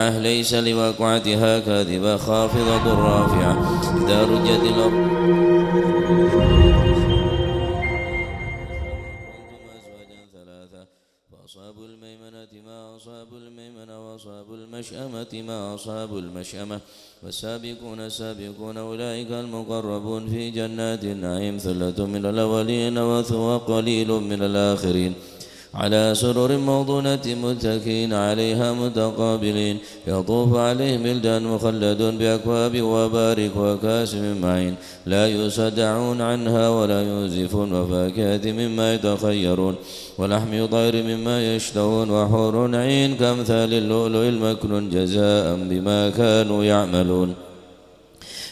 ليس لوقعتها كاذبة خافضة رافعة إذا رجت الأرض كنتم أزواجا ثلاثة فأصحاب الميمنة ما أصحاب الميمنة وأصحاب المشأمة ما أصحاب المشأمة والسابقون السابقون أولئك المقربون في جنات النعيم ثلة من الأولين وقليل من الآخرين على سرر موضونة متكئين عليها متقابلين يطوف عليهم ولدان مخلدون بأكواب وبارك وكاس من معين لا يصدعون عنها ولا ينزفون وفاكهة مما يتخيرون ولحم طير مما يشتهون وحور عين كأمثال اللؤلؤ المكنون جزاء بما كانوا يعملون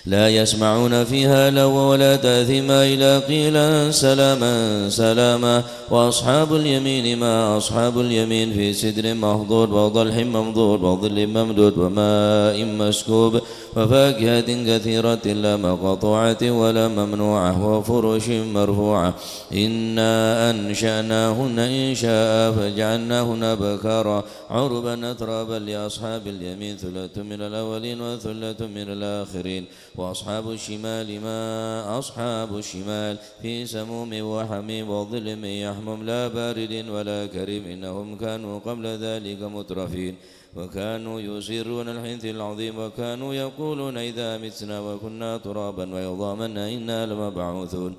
لا يسمعون فيها لغوا ولا تأثيما إلا قيلا سلاما سلاما وأصحاب اليمين ما أصحاب اليمين في سدر مخضود وضلح منضود وظل ممدود وماء مسكوب وفاكهة كثيرة لا مقطوعة ولا ممنوعة وفرش مرفوعة إنا أنشأناهن إنشاء فجعلناهن أبكارا عربا أترابا لأصحاب اليمين ثلة من الأولين وثلة من الآخرين وأصحاب الشمال ما أصحاب الشمال في سموم وحميم وظل من يحمم لا بارد ولا كريم إنهم كانوا قبل ذلك مترفين وكانوا يصرون الحنث العظيم وكانوا يقولون إذا متنا وكنا ترابا وعظاما إنا لمبعوثون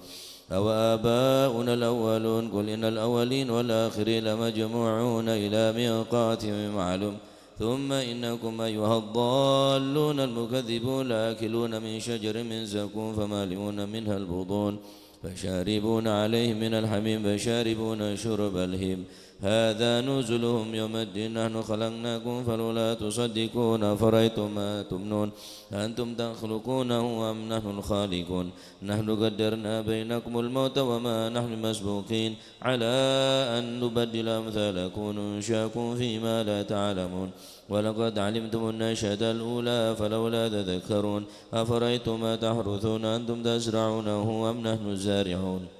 أو آباؤنا الأولون قل إن الأولين والآخرين لمجموعون إلى ميقات معلوم ثم إنكم أيها الضالون المكذبون لآكلون من شجر من زقوم فمالئون منها البطون فشاربون عليه من الحميم فشاربون شرب الهيم هذا نزلهم يوم الدين نحن خلقناكم فلولا تصدقون أفرأيتم ما تمنون أنتم تخلقونه أم نحن الخالقون نحن قدرنا بينكم الموت وما نحن مسبوقين على أن نبدل أمثالكم وننشأكم فيما لا تعلمون ولقد علمتم النشأة الأولى فلولا تذكرون أفرأيتم ما تحرثون أنتم تزرعونه أم نحن الزارعون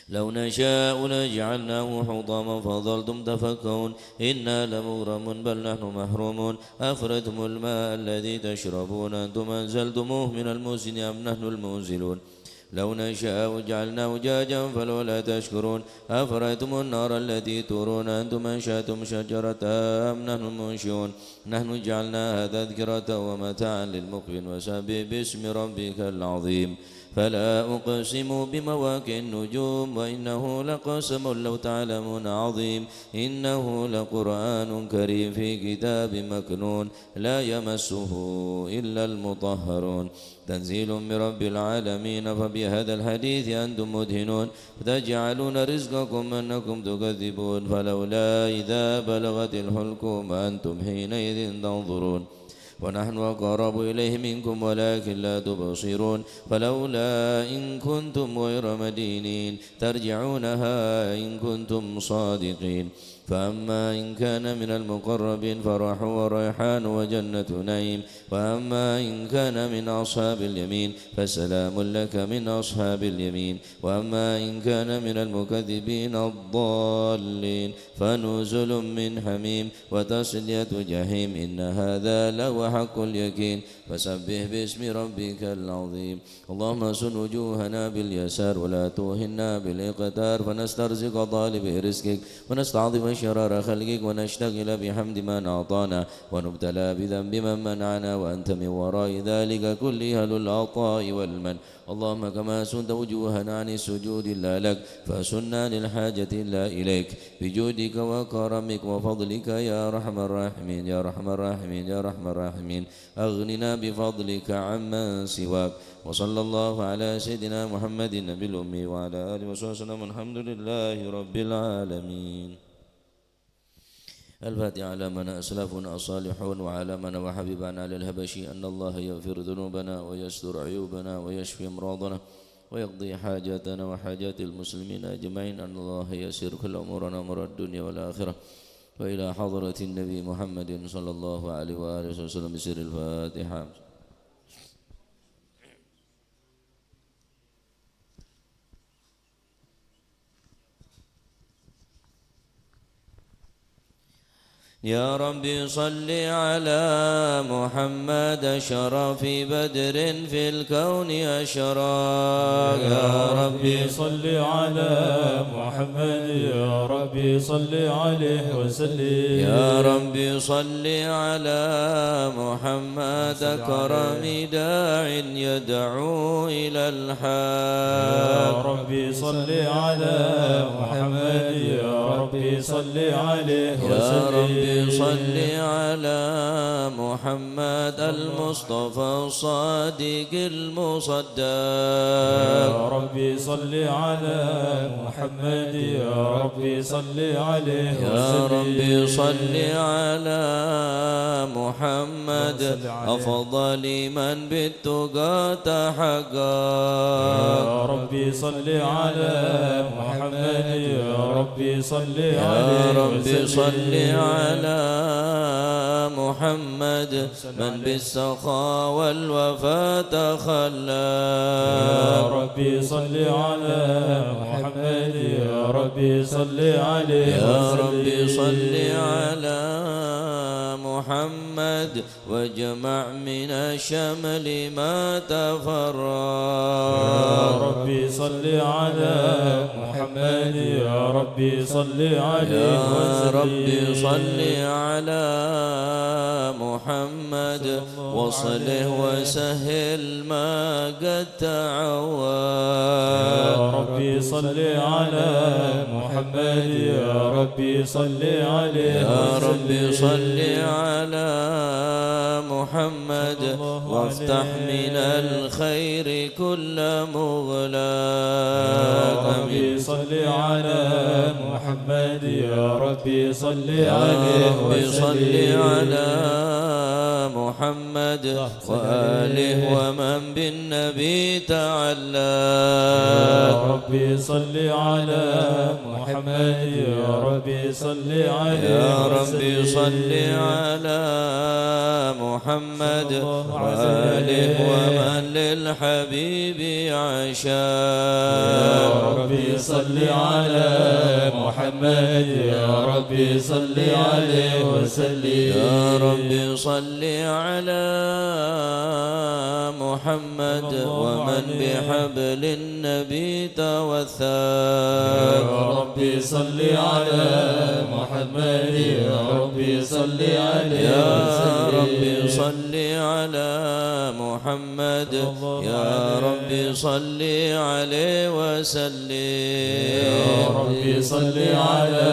لو نشاء لجعلناه حطاما فظلتم تفكرون إنا لمغرمون بل نحن محرومون أفرأيتم الماء الذي تشربون أنتم أنزلتموه من المزن أم نحن المنزلون لو نشاء جعلناه جاجا فلولا تشكرون أفرأيتم النار التي تورون أنتم أنشأتم شجرتها أم نحن المنشئون نحن جعلناها تذكرة ومتاعا للمقوين وسبح باسم ربك العظيم فلا أقسم بمواقع النجوم وإنه لقسم لو تعلمون عظيم إنه لقرآن كريم في كتاب مكنون لا يمسه إلا المطهرون تنزيل من رب العالمين فبهذا الحديث أنتم مدهنون تجعلون رزقكم أنكم تكذبون فلولا إذا بلغت الحلقوم أنتم حينئذ تنظرون ونحن أقرب إليه منكم ولكن لا تبصرون فلولا إن كنتم غير مدينين ترجعونها إن كنتم صادقين فأما إن كان من المقربين فراح وريحان وجنة نعيم وأما إن كان من أصحاب اليمين فسلام لك من أصحاب اليمين وأما إن كان من المكذبين الضالين فنزل من حميم وتصلية جحيم إن هذا لهو حق اليقين فسبح باسم ربك العظيم اللهم سن وجوهنا باليسار ولا توهنا بالإقتار فنسترزق طالب رزقك ونستعظم شرار خلقك ونشتغل بحمد من أعطانا ونبتلى بذنب من منعنا وأنت من وراء ذلك كله ذو العطاء والمن اللهم كما سنت وجوهنا عن السجود إلا لك فسنا للحاجة إلا إليك بجودك وكرمك وفضلك يا أرحم الراحمين يا أرحم الراحمين يا أرحم الراحمين أغننا بفضلك عمن سواك وصلى الله على سيدنا محمد النبي الأمي وعلى آله وصحبه وسلم الحمد لله رب العالمين الفاتحة على من أسلافنا الصالحون وعلى من وحبيبنا للهبشي أن الله يغفر ذنوبنا ويستر عيوبنا ويشفي أمراضنا ويقضي حاجاتنا وحاجات المسلمين أجمعين أن الله يسر كل أمورنا أمور الدنيا والآخرة وإلى حضرة النبي محمد صلى الله عليه وآله وسلم بسر الفاتحة يا رب صل على محمد شرف بدر في الكون أشراق. يا ربي صل على محمد يا ربي صل عليه وسلم. يا ربي صل على محمد كرم داع يدعو إلى الحق. يا ربي صل على محمد يا ربي صل عليه يا وسلم. ربي صل على محمد المصطفى الصادق المصدق. يا ربي صل على محمد يا ربي صل عليه وسلم. يا ربي صل على محمد أفضل من بالتقى تحقق. يا ربي صل على محمد يا ربي صل عليه يا ربي وسلم. صل على محمد من بالسخاء والوفاء تخلى. يا ربي صل على محمد يا ربي صل عليه يا وسلم. ربي صل على محمد واجمع من الشمل ما تفرق. يا ربي صل على محمد يا ربي صل عليه يا وسلم. ربي صل على محمد وصله وسهل ما قد تعود. يا ربي صل على محمد يا ربي صل عليه يا وسلم. ربي صل على محمد وافتح من الخير كل مغلاق. يا ربي صل على محمد يا ربي صل عليه يا ربي صل وسلم. على محمد وآله ومن بالنبي تعلق. يا ربي صل على محمد يا ربي صل عليه يا ربي وسلم. صل على محمد وآله ومن للحبيب عشاق. يا ربي صل على محمد يا ربي صل عليه وسلم. يا ربي صل على محمد ومن بحبل النبي توثق. يا ربي صل على محمد يا ربي صل عليه يا وسلم. ربي صل على محمد يا ربي صل عليه وسلم. يا ربي صل على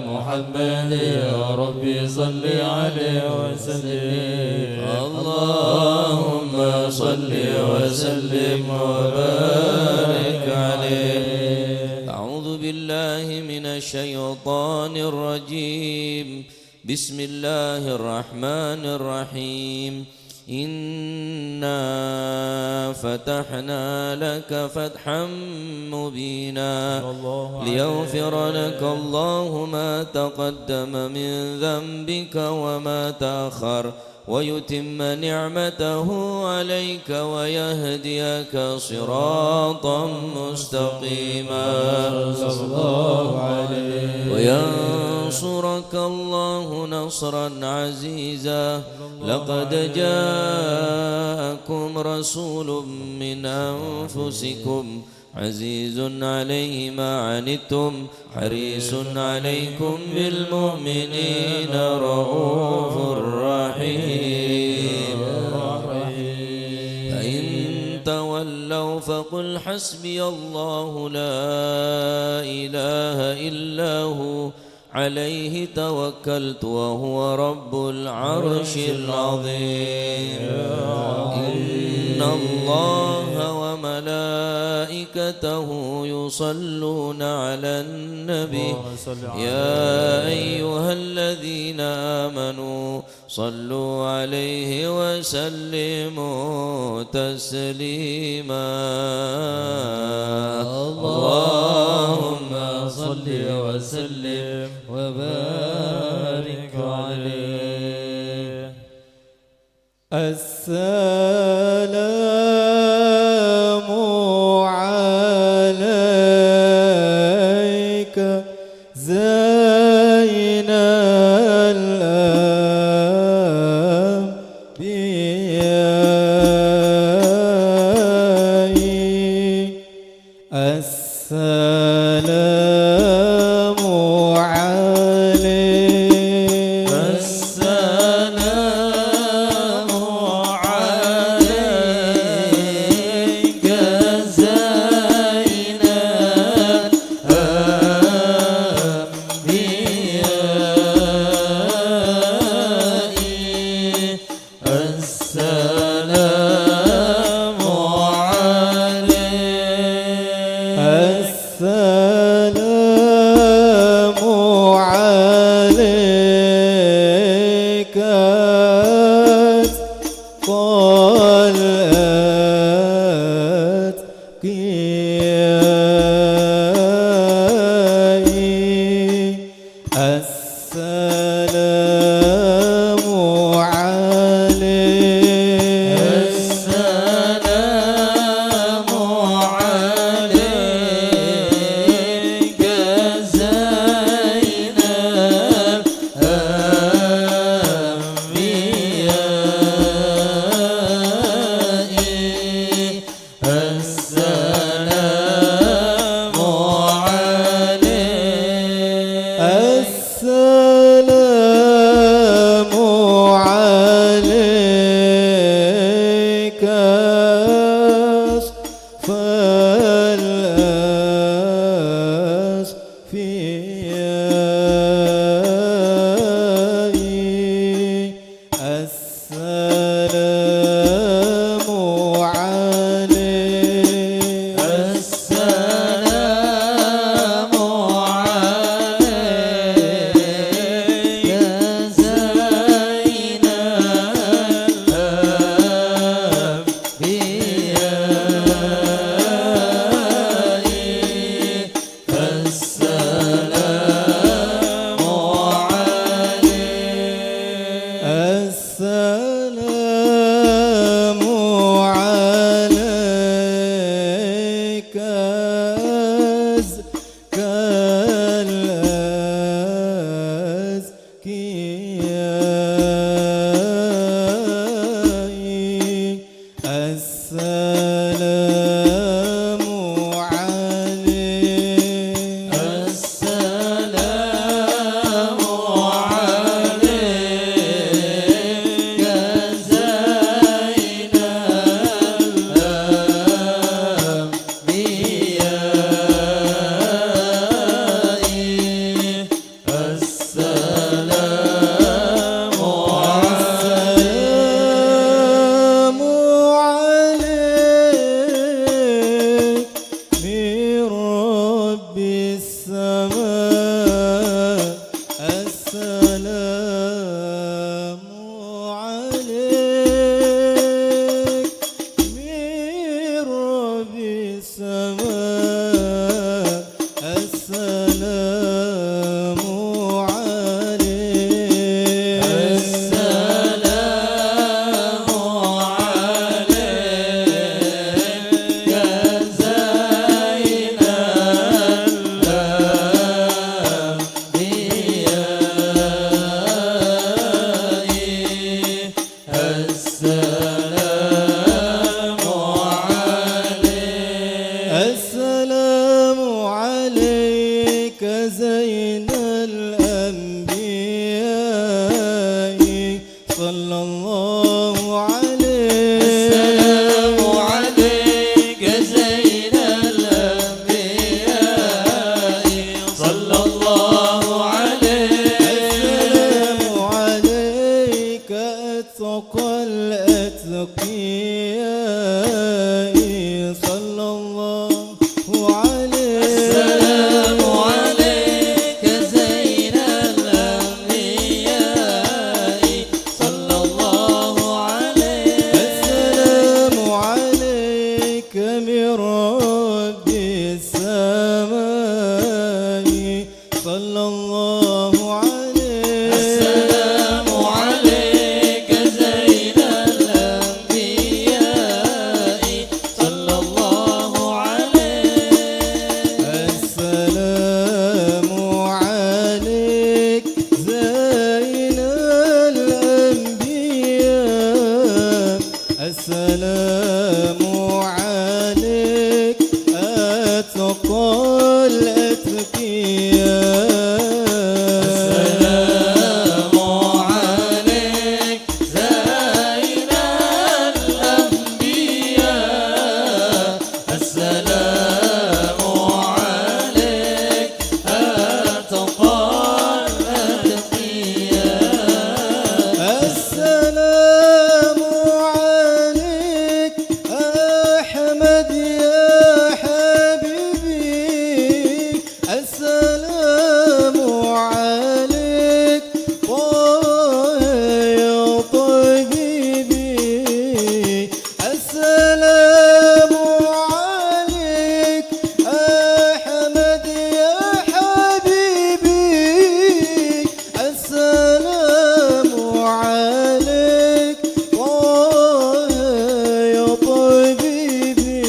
محمد يا ربي صل عليه وسلم. اللهم صل وسلم وبارك عليه. أعوذ بالله من الشيطان الرجيم. بسم الله الرحمن الرحيم. إنا فتحنا لك فتحا مبينا ليغفر لك الله ما تقدم من ذنبك وما تأخر ويتم نعمته عليك ويهديك صراطا مستقيما وينصرك الله نصرا عزيزا. لقد جاءكم رسول من أنفسكم عزيز عليه ما عنتم حريص عليكم بالمؤمنين رؤوف رحيم. فإن تولوا فقل حسبي الله لا إله إلا هو عليه توكلت وهو رب العرش العظيم. إن الله وملائكته يصلون على النبي يا أيها الذين آمنوا صلوا عليه وسلموا تسليما. اللهم صل وسلم وبارك عليه. السلام عليك زين الأنبياء السلام عليك أزكى الأزكياء السلام عليك السلام عليك زين الأنبياء صلى الله عليه. السلام عليك زين الأنبياء صلى الله عليه. السلام عليك أتقى الأتقياء صلى الله عليه. السلام عليك زين الأنبياء صلى الله عليه. السلام عليك من رب السماء صلى الله عليه. السلام عليك زين الأنبياء صلى الله عليه. السلام عليك زين الأنبياء. السلام عليك أتقى الأتقياء. السلام عليك زين الأنبياء. السلام عليك أتقى الأتقياء. السلام عليك أحمد يا حبيبي. السلام عليك طه يا طبيبي. السلام عليك أحمد يا حبيبي. السلام عليك طه يا طبيبي.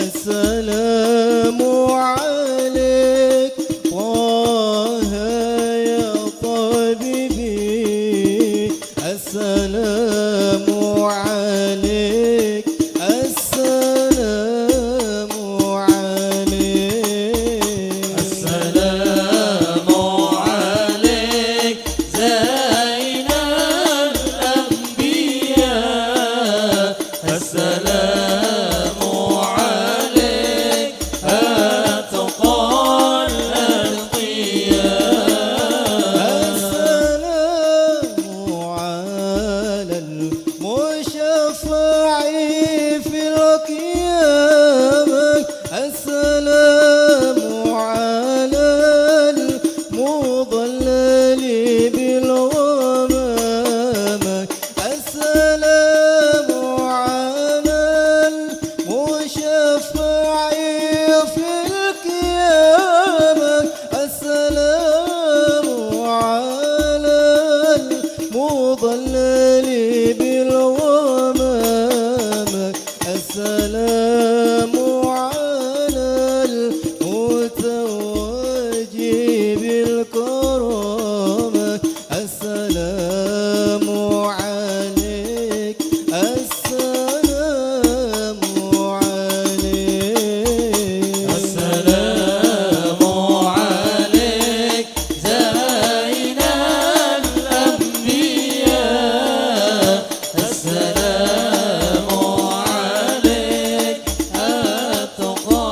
السلام عليك طه يا طبيبي. السلام عليك. السلام عليك. السلام عليك زين الأنبياء. السلام عليك أتقى الأتقياء. السلام عليك المضلل بالغمام السلام على المتوج بالكرم السلام عليك السلام عليك السلام عليك زين الأنبياء السلام عليك أتقى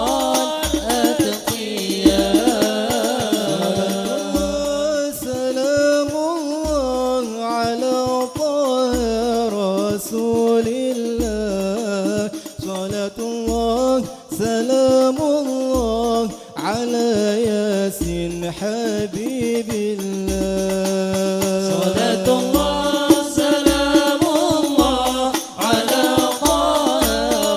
الأتقياء سلام الله على طه رسول الله صلاة الله سلام الله على ياسين حبيب الله صلاة الله سلام الله على طه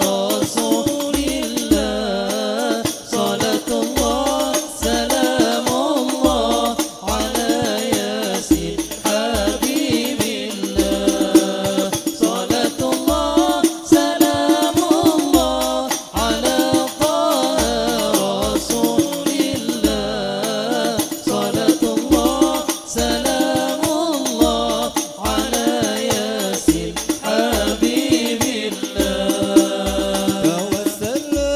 رسول الله صلاة الله سلام الله على ياسين حبيب الله صلاة الله سلام الله على طه رسول الله صلاة الله سلام الله على ياسين حبيب الله توسلنا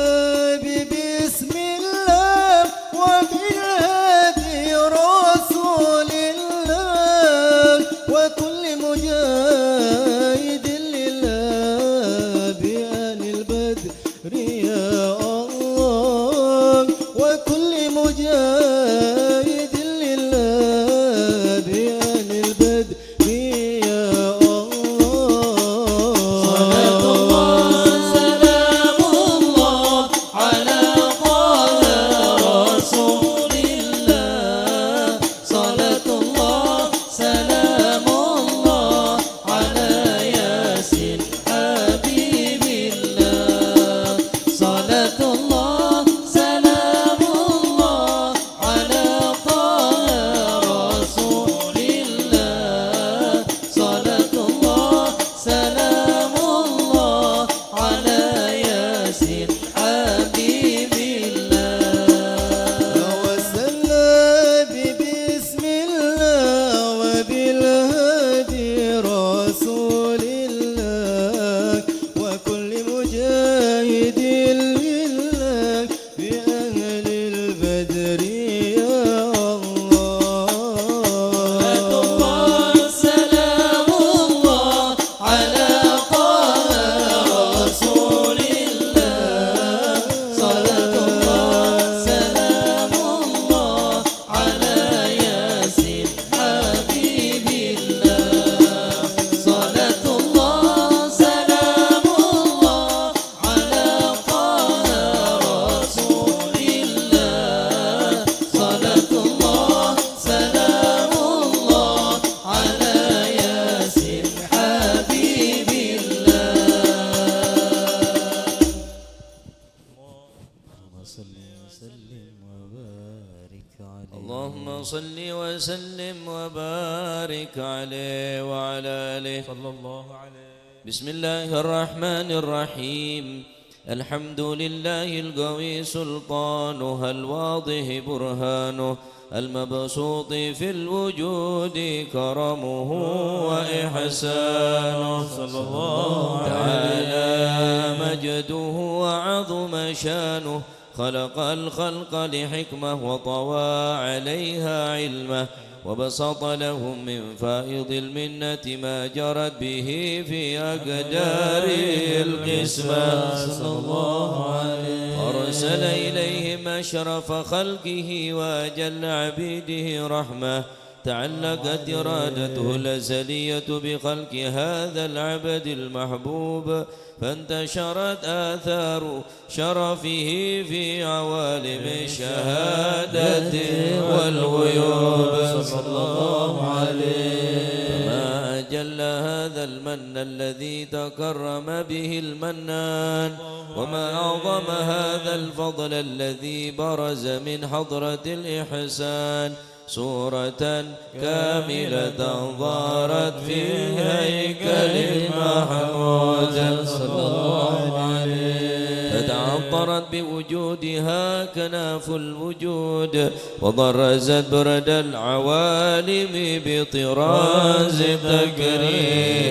ببسم الله وبالهدي رسول الله وكل مجاهد لله بآل البدر يا الله وكل مجاهد لله بآل البدر يا صلاة الله سلام الله على طه رسول الله صلاة الله سلام الله على ياسين حبيب الله صلاة الله سلام الله على طه رسول الله صلاة الله سلام الله على ياسين حبيب الله توسلنا ببسم الله وبالهدي رسول الله وكل مجاهد لله بأهل البدر يا صلاة الله الله سلام الله على طه رسول الله صلاة الله سلام الله على ياسين حبيب الله صلاة الله سلام الله على طه رسول الله صلاة الله سلام الله على ياسين حبيب الله اللهم صل وسلم وبارك عليه وعلى آله صلى الله عليه بسم الله الرحمن الرحيم الحمد لله القوي سلطانه الواضح برهانه المبسوط في الوجود كرمه وإحسانه صلى الله تعالى مجده وعظم شانه خلق الخلق لحكمة وطوى عليها علمه وبسط لهم من فائض المنة ما جرت به في أقدار القسمة صلى الله عليه أرسل إليهم أشرف خلقه وأجل عبيده رحمة تعلقت إرادته الأزلية بخلق هذا العبد المحبوب فانتشرت آثار شرفه في عوالم الشهادة والغيوب صلى الله عليه ما أجل هذا المن الذي تكرم به المنان وما أعظم هذا الفضل الذي برز من حضرة الإحسان صورة كاملة ظهرت في هيكل محمود صلى الله عليه فتعطرت بوجودها كناف الوجود وضرزت برد العوالم بطراز التكريم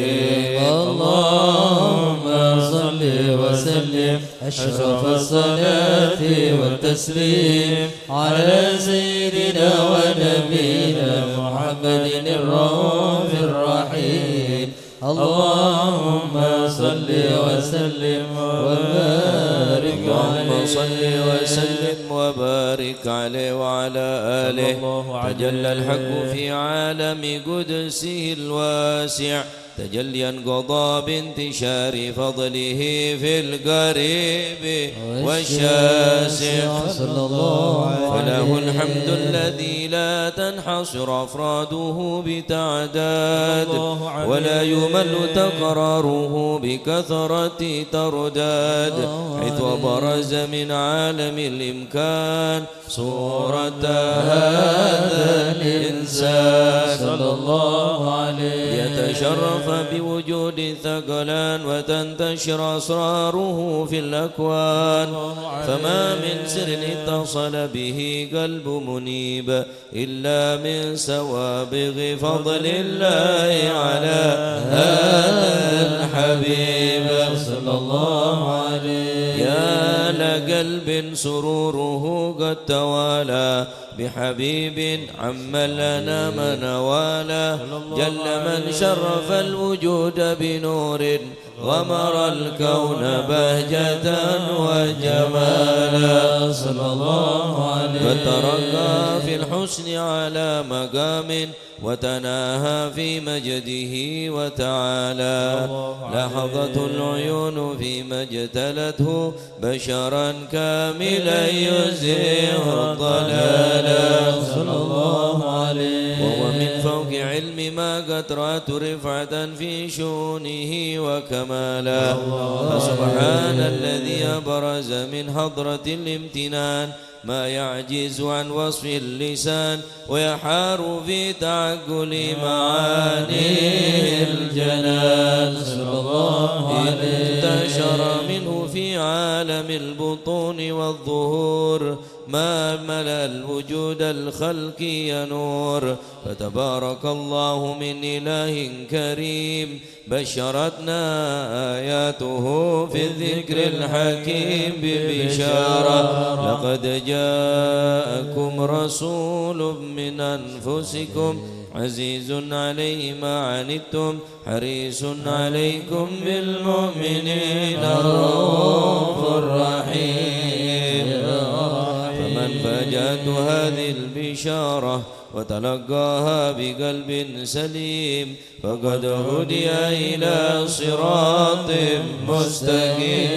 اللهم صل وسلم أشرف الصلاة والتسليم على سيدنا ونبينا محمد الرؤوف الرحيم اللهم صل وسلم وبارك اللهم عليه صل وسلم وبارك عليه وعلى آله تجلى الحق في عالم قدسه الواسع تجليا قضى بانتشار فضله في القريب والشاسع صلى الله عليه فله الحمد الذي لا تنحصر أفراده بتعداد ولا يمل تقراره بكثرة ترداد حيث برز من عالم الإمكان صورة هذا الإنسان صلى الله عليه يتشرف بوجود الثقلان وتنتشر أسراره في الأكوان فما من سر اتصل به قلب منيب إلا من سوابغ فضل الله على هذا الحبيب صلى الله عليه يا لقلب سروره قد توالى بحبيب عم لنا من والا جل من شرف الوجود بنور غمر الكون بهجة وجمالا صلى الله عليه فترقى في الحسن على مقام وتناهى في مجده وتعالى لاحظته العيون فيما اجتلته بشرا كاملا يزيغ الضلالا صلى الله عليه وهو من فوق علم ما قد رأت رفعة في شؤونه وكمالا فسبحان الذي أبرز من حضرة الامتنان ما يعجز عن وصف اللسان ويحار في تعقل معاني الجنان صلى الله عليه انتشر منه في عالم البطون والظهور ما ملأ الوجود الخلقي نور فتبارك الله من إله كريم بشرتنا آياته في الذكر الحكيم ببشارة لقد جاءكم رسول من أنفسكم عزيز عليه ما عنتم حريص عليكم بالمؤمنين رؤوف رحيم فمن فاجأته هذه البشارة وتلقاها بقلب سليم فقد هدي إلى صراط مستقيم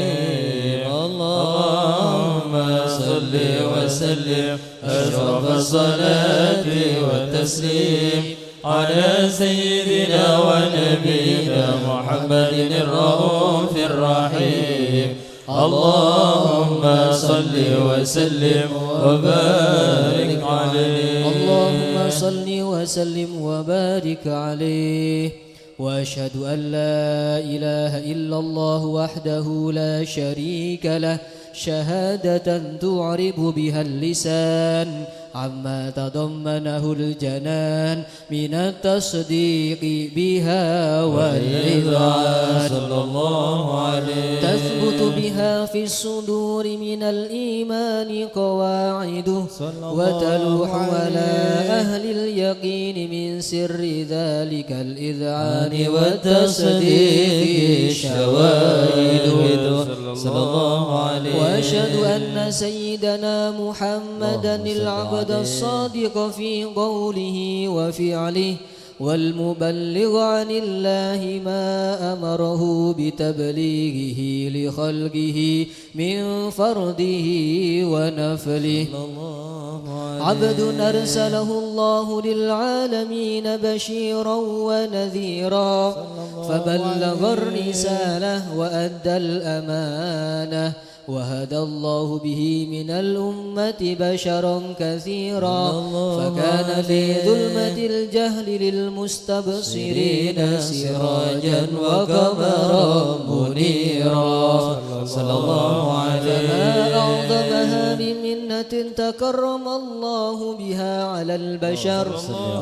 اللهم صل وسلم أشرف الصلاة والتسليم على سيدنا ونبينا محمد الرؤوف الرحيم اللهم صل وسلم وبارك عليه اللهم صل وسلم وبارك عليه وأشهد أن لا إله إلا الله وحده لا شريك له شهادة تعرب بها اللسان عما تضمنه الجنان من التصديق بها والإذعان صلى الله عليه تثبت بها في الصدور من الإيمان قواعده وتلوح على أهل اليقين من سر ذلك الإذعان والتصديق شواهده صلى الله عليه وأشهد أن سيدنا محمدا العبد الصادق في قوله وفعله والمبلغ عن الله ما أمره بتبليغه لخلقه من فرده ونفله عبد أرسله الله للعالمين بشيرا ونذيرا فبلغ الرسالة وأدى الأمانة وهدى الله به من الأمة بشرا كثيرا فكان في ظلمة الجهل للمستبصرين سراجا وقمرا منيرا صلى الله عليه. فما أعظمها بمنة تكرم الله بها على البشر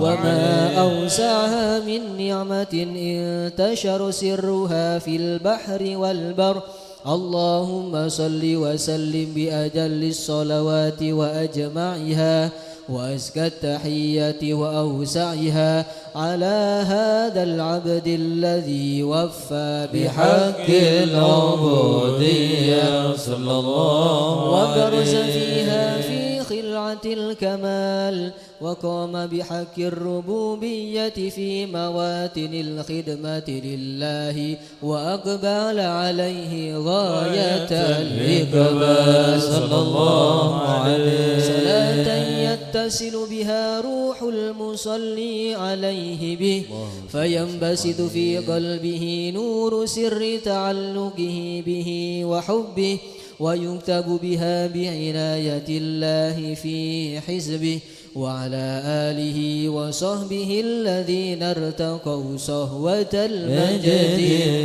وما أوسعها من نعمة انتشر سرها في البحر والبر. اللهم صل وسلم بأجل الصلوات وأجمعها وأزكى التحية وأوسعها على هذا العبد الذي وفى بحق العبودية صلى الله وبرز فيها في خلعة الكمال وقام بحق الربوبية في مواتن الخدمة لله وأقبل عليه غاية الإقبال صلى الله عليه. صلاة يتصل بها روح المصلي عليه به فينبسط في قلبه نور سر تعلقه به وحبه ويكتب بها بعناية الله في حزبه وعلى آله وصحبه الذين ارتقوا صهوة المجد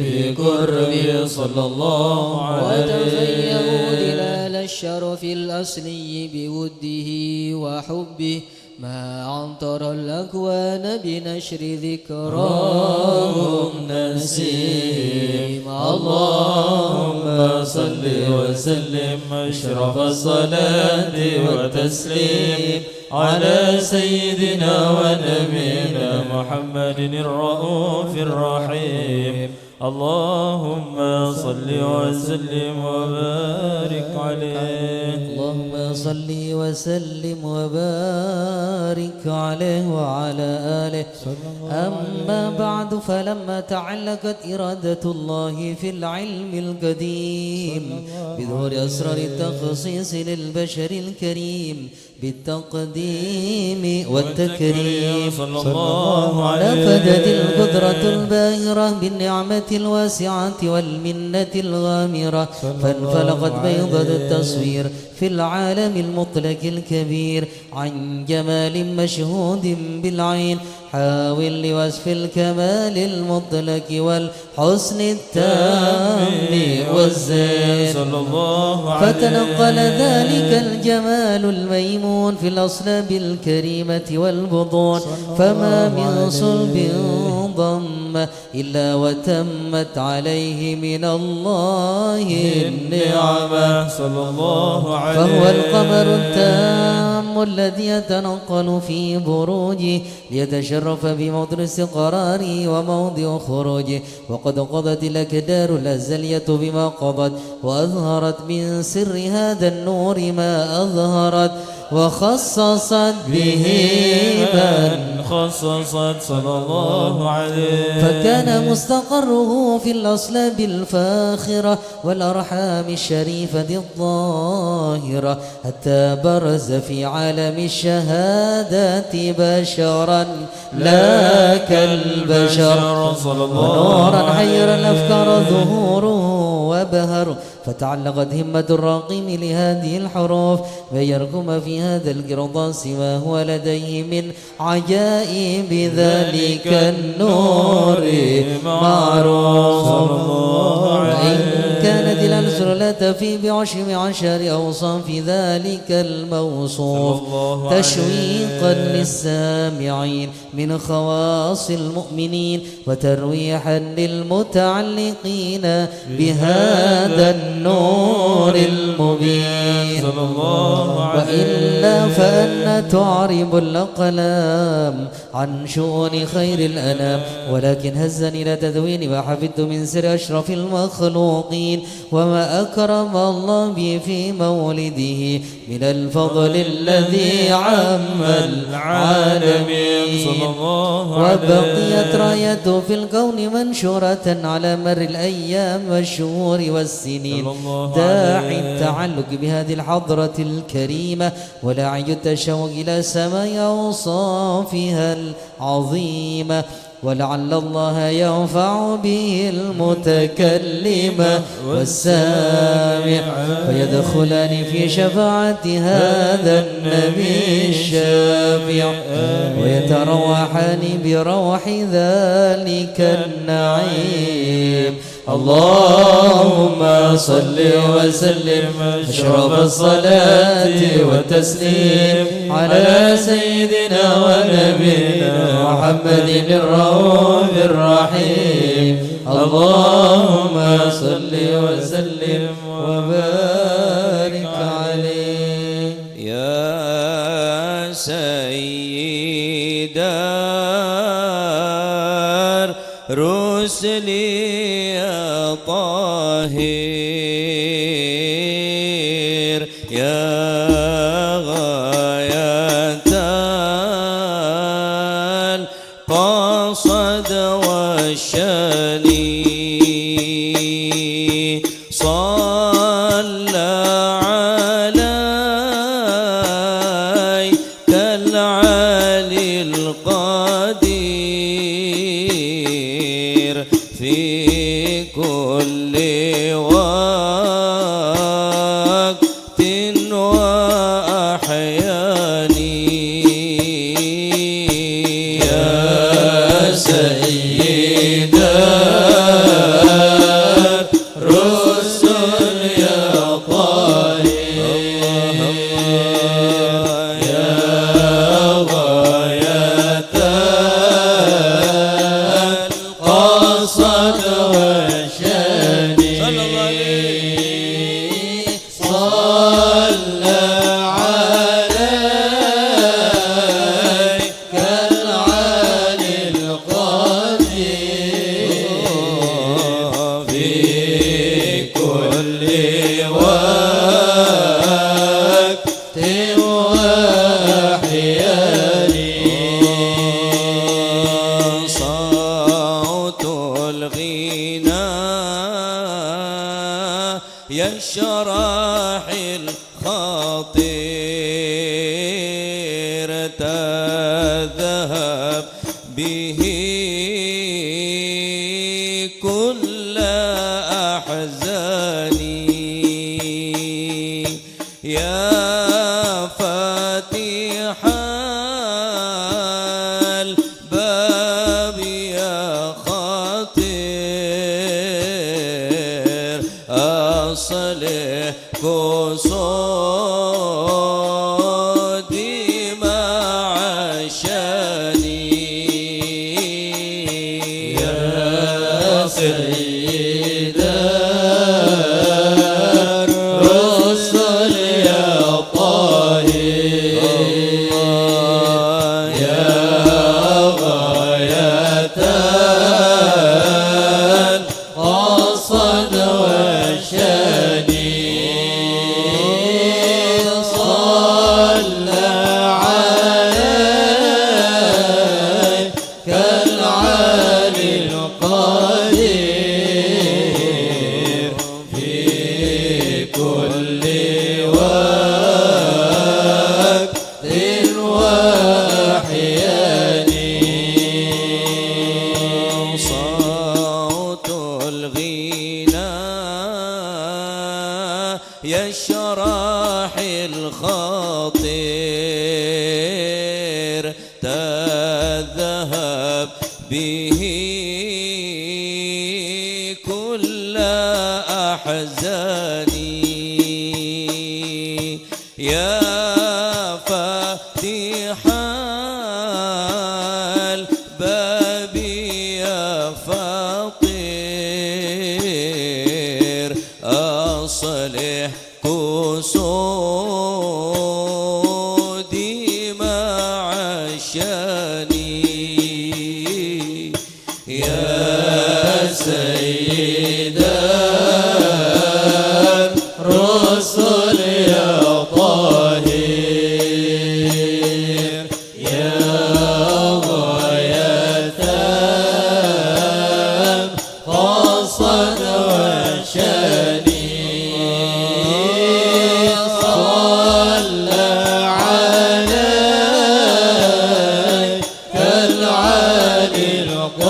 بقربه صلى الله عليه وتفيهوا ظلال الشرف الأصلي بوده وحبه ما عنطر الأكوان بنشر ذكراهم نسيم. اللهم صل وسلم أشرف الصلاة وتسليم على سيدنا ونبينا محمد الرؤوف الرحيم. اللهم صل وسلم وبارك عليه. اللهم صل وسلم وبارك عليه وعلى آله. أما بعد فلما تعلقت إرادة الله في العلم القديم بظهور أسرار التخصيص للبشر الكريم بالتقديم والتكريم صلى الله عليه نفذت القدرة الباهرة بالنعمة الواسعة والمنة الغامرة فانفلقت بيضة التصوير في العالم المطلق الكبير عن جمال مشهود بالعين حاول لوصف الكمال المطلق والحسن التام والزين صلى الله عليه فتنقل ذلك الجمال الميمون في الأصلاب الكريمة والبطون فما من صلب ضم إلا وتمت عليه من الله النعمة صلى الله عليه فهو القمر التام الذي يتنقل في بروجه ليتشرف بموضع استقراره وموضع خروجه وقد قضت الأكدار الأزلية بما قضت وأظهرت من سر هذا النور ما أظهرت وخصصت به من خصصت صلى الله عليه فكان مستقره في الأصلاب الفاخرة والأرحام الشريفة الظاهرة حتى برز في عالم الشهادات بشرا لا كالبشر ونورا حير الأفكار ظهوره وبهر فتعلقت همة الراقم لهذه الحروف فيركم في هذا القرطاس ما هو لديه من عجائب ذلك النور معروف وإن كانت الأنسر لا تفي ب10 أوصاف ذلك الموصوف تشويقا للسامعين من خواص المؤمنين وترويحا للمتعلقين بهذا النور المبين صلى الله عليه وإلا فأن تعرب الأقلام عن شؤون خير الأنام ولكن هزني إلى تدوين ما حفظت من سر أشرف المخلوقين وما أكرم الله به في مولده من الفضل الذي عم العالمين صلى الله عليه وبقيت رايته في الكون منشورة على مر الأيام والشهور والسنين داعي التعلق بهذه الحضرة الكريمة ولاعي التشوق إلى سماء أوصافها العظيمة ولعل الله ينفع به المتكلم والسامع فيدخلان في شفاعة هذا النبي الشافع ويتروحان بروح ذلك النعيم. اللهم صل وسلم أشرف الصلاة والتسليم على سيدنا ونبينا محمد الرؤوف الرحيم. اللهم صل وسلم وبارك عليه. يا سيد رسلي يا طاهر يا غاية القصد والشان صلى عليك العلي القدير في كل وقت وأحيان. يا سيد الرسل يا طاهر يا غاية القصد والشان صلى عليك العلي القدير في كل وقت وأحيان. صوت الغناء يشرح الخاطر تذهب به كل أحزاني. يا فاتح الباب يا خاطر أصلح قصودي مع شاني. يا سيد الرسل يا طاهر يا غاية القصد والشان صلى عليك العلي القدير في كل وقت وأحيان. صوت الغناء يشرح الخاطر تذهب به كل أحزاني. يا فاتح الباب يا فقير أصلح قصودي مع شاني. يا سيد الرسل يا طاهر يا غاية القصد والشان صلى عليك العلي القدير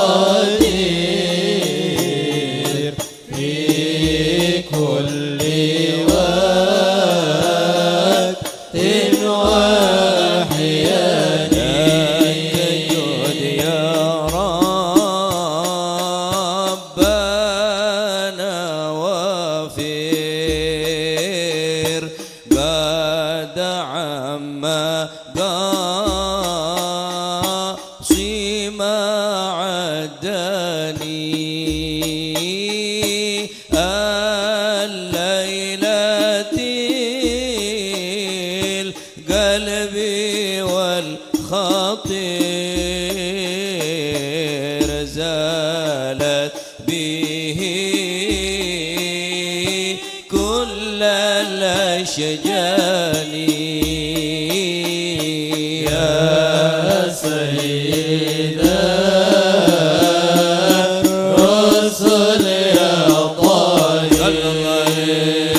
به كل الأشجان يا سيد الرسل يا طاهر يا غاية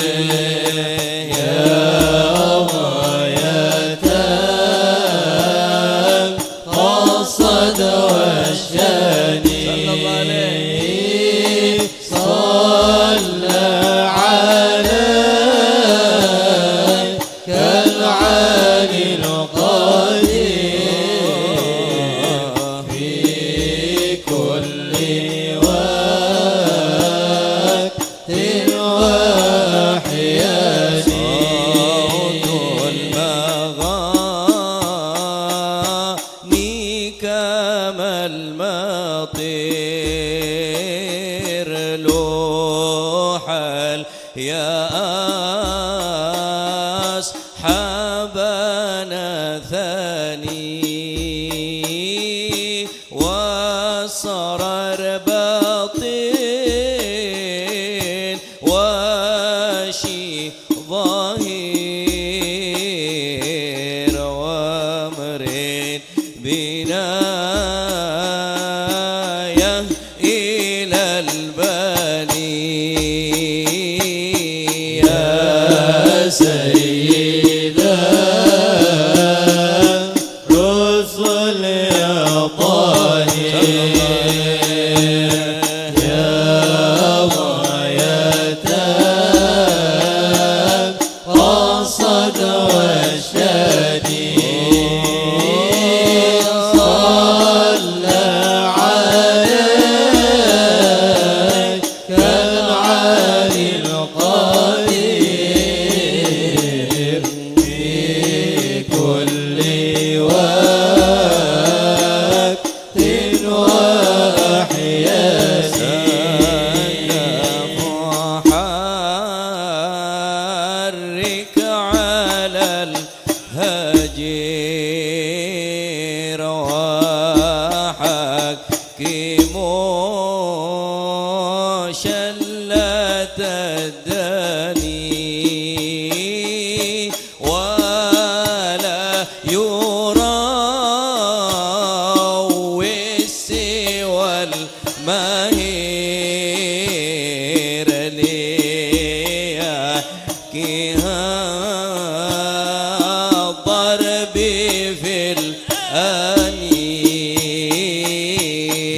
القصد والشان صلى عليك العالي القدير في كل وقت وأحيان صوت المغاني كما المطير لوحل يا أصحابنا ثاني والصرر باطن وشي ظاهر وامرين بناية إلى البني يا سيد الرسل يا طاهر يا غاية القصد والشان صلى عليك العالي القدير في كل وقت وأحيان محرك على الهجير وحكم شلة الدني ولا يروي سوى المهير ليحكيها الضرب في الآني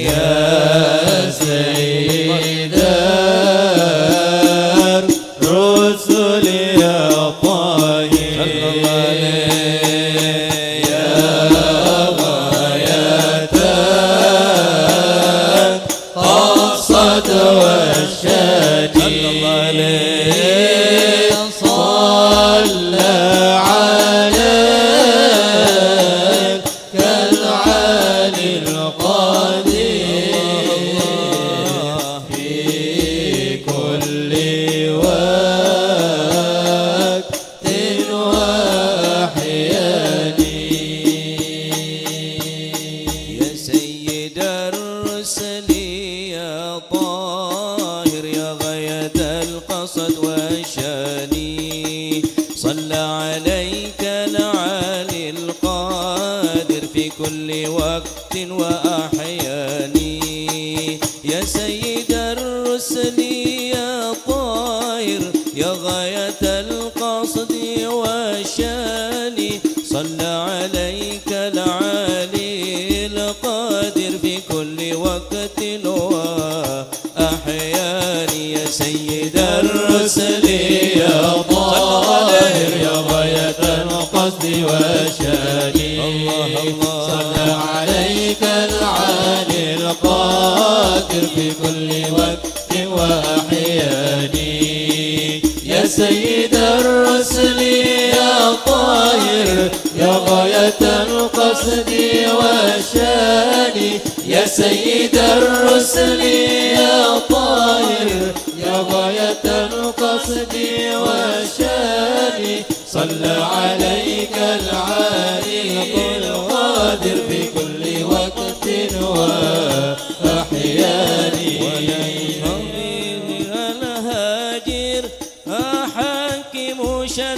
يا سيد الرسل يا طاهر يا غاية القصد والشان صلى عليك كالعالي القدير في كل وقت وأحيان يا سيد الرسل يا طاهر يا غاية القصد والشان صلى عليك العالي القادر في كل وقت وأحيان يا سيد الرسل يا طاهر يا غاية القصد والشان صلى عليك العالي القادر في كل وقت وأحيان يا سيد الرسل يا طاهر يا غاية القصد والشان صلى عليك العالي القادر في كل وقت وأحيان يا سيد الرسل يا طاهر يا غاية القصد والشان يا سيد الرسل يا طاهر يا غاية القصد والشان صلى عليك العالي القادر في كل وقت وأحيان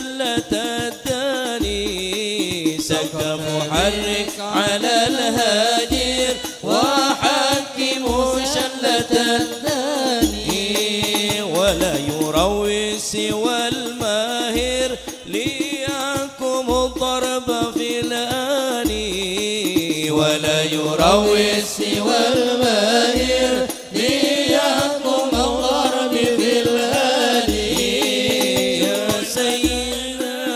شلة الداني سكب محرك على الهدير وحكموا شلة الداني ولا يروي سوى الماهر ليكم الضرب في الآني ولا يروي سوى الماهر ليكم الضرب في الآني يا سيدنا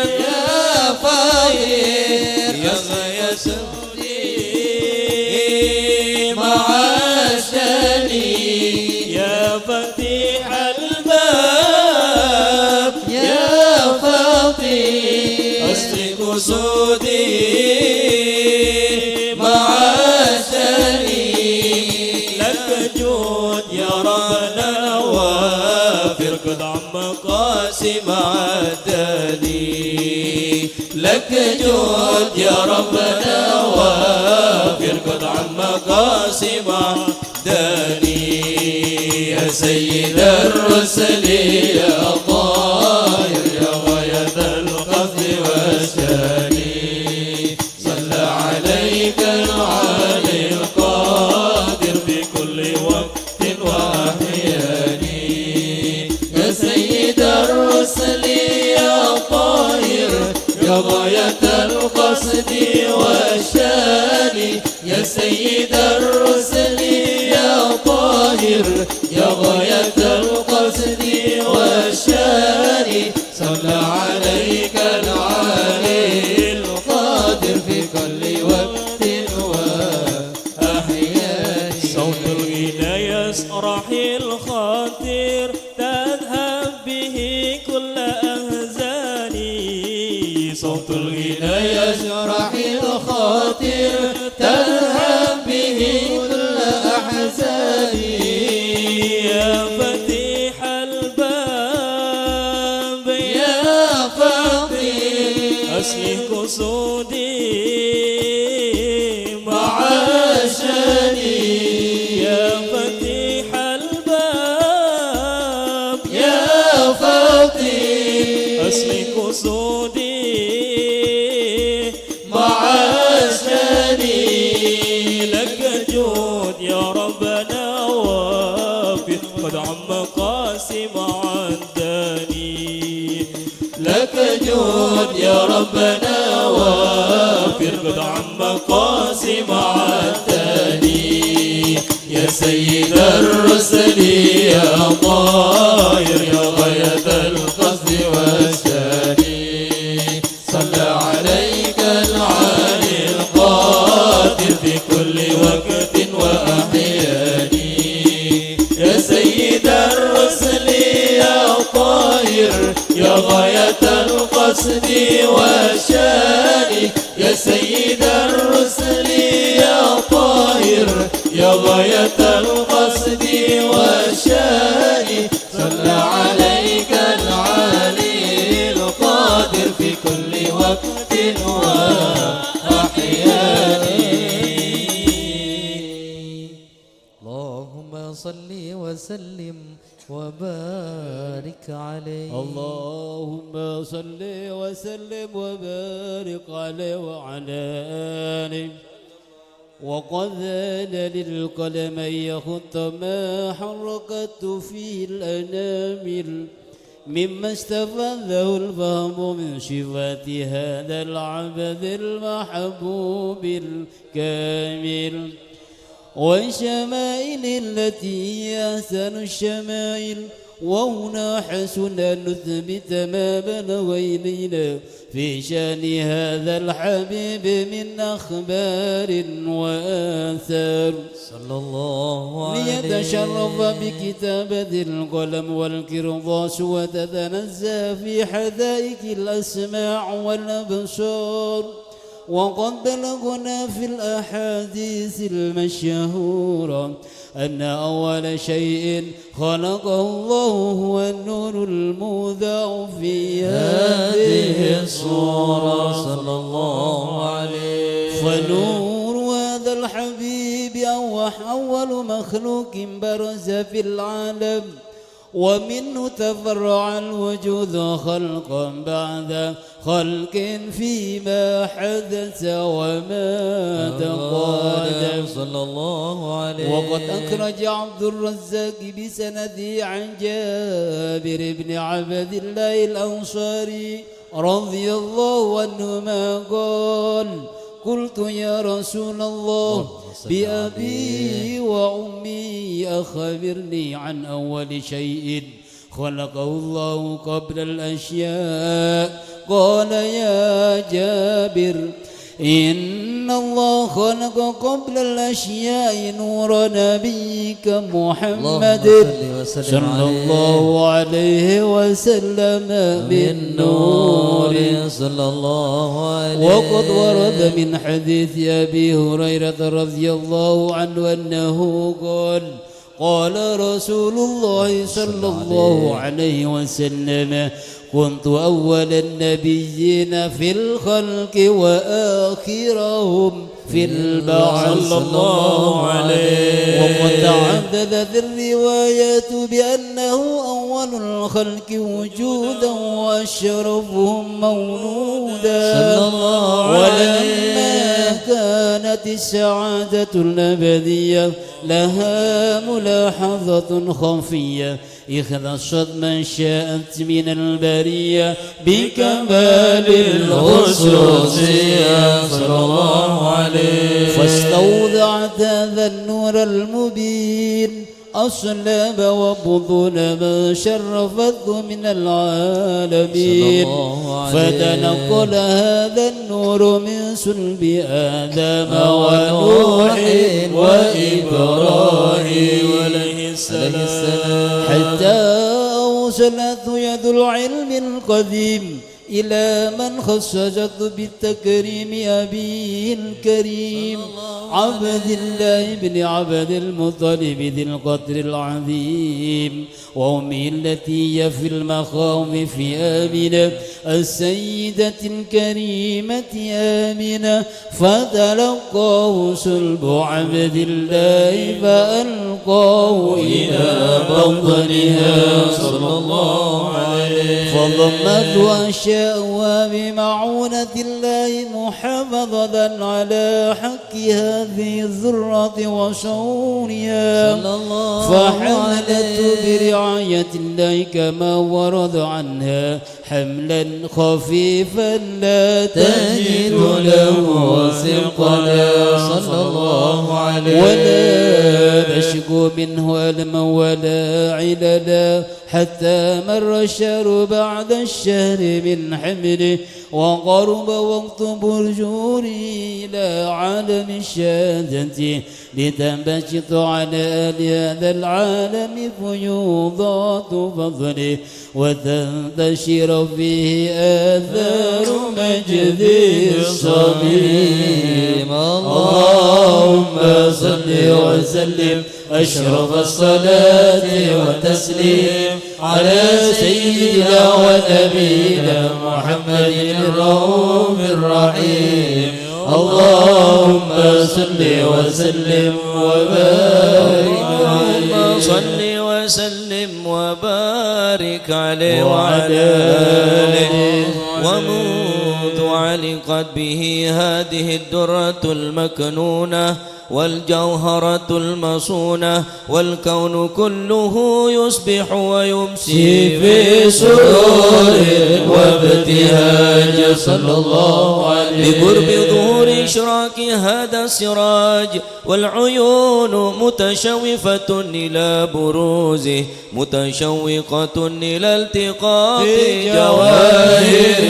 يا فاير يا سيدي معاشني يا فتيح الباب يا فاطي أصلك سودي معاشني لك جود يا ربنا وافر قد عم قاسم عدني لك جود يا ربنا وافر قد عم قاسم عدني يا سيد الرسل يا طاهر يا غاية القصد والشاني صلى عليك العالي القادر في كل وقت وأحيان يا سيد الرسل يا طاهر يا غاية القصد والشان يا سيد الرسل يا طاهر يا غاية القصد والشان صلى عليك العالي القادر في كل وقت وأحيان صوت الغنى يسرح الخاطر تذهب به كل أحزاني صوت الغنى يشرح الخاطر تذهب به كل أحزاني يا فتيح الباب يا فاضي أسلك قصودي معاشني يا فتيح الباب يا فاضي أسلك قصودي معاشني لك جود يا ربنا وافر قد عم قاسم عندني لك جود يا ربنا وافر قد عم قاسم عدني يا سيد الرسل يا طاهر يا غاية القصد والشاني صلى عليك العالي القادر في كل وقت وأحيان يا سيد الرسل يا طاهر يا غاية القصد والشان يا سيد الرسل يا طاهر يا غاية القصد والشان صلى عليك العالي القادر في كل وقت وأحيان اللهم صل وسلم وبارك عليه اللهم صل وسلم وبارك عليه وعلى آله وقد ذان للقلم أن يخط ما حركت فيه الأنامل مما استفاده الفهم من صفات هذا العبد المحبوب الكامل والشمائل التي هي أحسن الشمائل وهنا حسن أن نثبت ما بلغ إلينا في شأن هذا الحبيب من أخبار وآثار صلى الله عليه ليتشرف بكتابة القلم والكرطاس وتتنزه في حدائق الأسماع والأبصار وقد بلغنا في الأحاديث المشهورة أن أول شيء خلقه الله هو النور المودع في هذه الصورة صلى الله عليه فنور هذا الحبيب أول مخلوق برز في العالم ومنه تفرع الوجود خلقا بعد خلق فيما حدث وما تقدم صلى الله عليه. وقد أخرج عبد الرزاق بسنده عن جابر بن عبد الله الأنصاري رضي الله عنهما قال قلت يا رسول الله بأبي وأمي أخبرني عن أول شيء خلقه الله قبل الأشياء. قال يا جابر إن الله خلق قبل الأشياء نور نبيك محمد صلى الله عليه وسلم بالنور صلى الله عليه. وقد ورد من حديث أبي هريرة رضي الله عنه أنه قال قال رسول الله صلى الله عليه وسلم كنت أول النبيين في الخلق وآخرهم في البعث صلى الله عليه. وقد تعددت الروايات بأنه أول الخلق وجودا وأشرفهم مولودا صلى الله عليه. ولما كانت السعادة الأبدية لها ملاحظة خفية اختصت من شاءت من البرية بكمال الخصوصية صلى الله عليه. فاستوضعت هذا النور المبين أصلاب وبطون ما شرفته من العالمين فتنقل هذا النور من صلب آدم ونوح وإبراهيم عليه السلام حتى أوصلت يد العلم القديم إلى من خصصت بالتكريم أبيه الكريم عبد الله بن عبد المطلب ذي القدر العظيم وأمه التي هي في المخاوف آمنة السيدة الكريمة آمنة فتلقاه صلب عبد الله فألقاه إلى بطنها صلى الله عليه فضمته أشياءها بمعونة الله محافظة على حق هذه الذرة وشعورها فحملته برعاية الله كما ورد عنها حملا خفيفا لا تجد له ثقلا صلى الله عليه ولا تشكو منه ألما ولا عللا حتى مر الشهر بعد الشهر من حمله وقرب وقت برجوره إلى عالم الشهادة لتنبسط على أهل هذا العالم فيوضات فضله وتنتشر فيه آثار مجد الصميم. اللهم صل وسلم أشرف الصلاة والتسليم على سيدنا ونبينا محمد الرؤوف الرحيم. اللهم صل وسلم وبارك عليه صل وسلم وبارك عليه وعلى آله ومنذ علقت به هذه الدرة المكنونة والجوهرة المصونة والكون كله يصبح ويمسي في سرور وابتهاج صلى الله عليه بقرب ظهور إشراك هذا السراج والعيون متشوفة إلى بروزه متشوقة إلى التقاط جواهر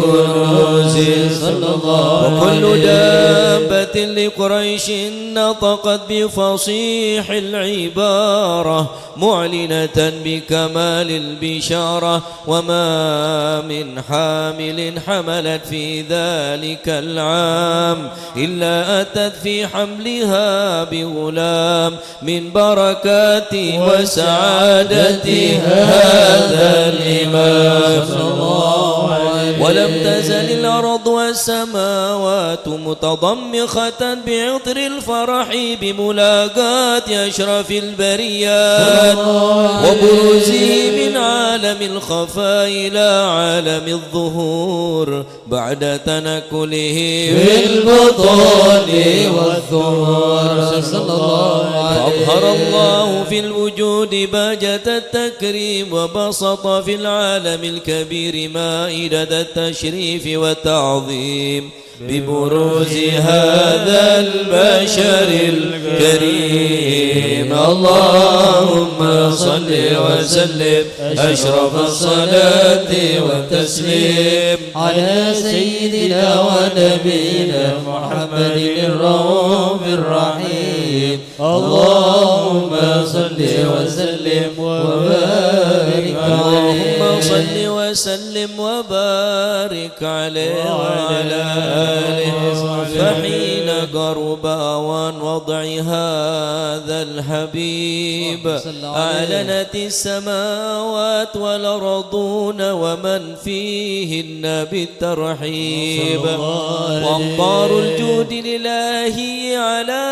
كنوزه صلى الله عليه وكل دابة لقريش نطقت بفصيح العبارة معلنة بكمال البشارة وما من حامل حملت في ذلك العام إلا أتت في حملها بغلام من بركات وسعادة هذا الإمام صلى الله عليه ولم تزل الأرض والسماوات متضمخة بعطر الفرح بملاقات أشرف البريات وبروزه من عالم الخفاء إلى عالم الظهور بعد تنكله في البطون والثور صلى الله عليه. فأظهر الله في الوجود باجة التكريم وبسط في العالم الكبير مائدة التشريف والتعظيم ببروز هذا البشر الكريم. اللهم صل وسلم أشرف الصلاة والتسليم على سيدنا ونبينا محمد الرؤوف الرحيم. اللهم صل وسلم وبارك عليه. اللهم صل وسلم وبارك عليه وعلى آله. فحين قرب أوان وضع هذا الحبيب أعلنت السماوات والأرضون ومن فيهن بالترحيب وأمطار الجود لله على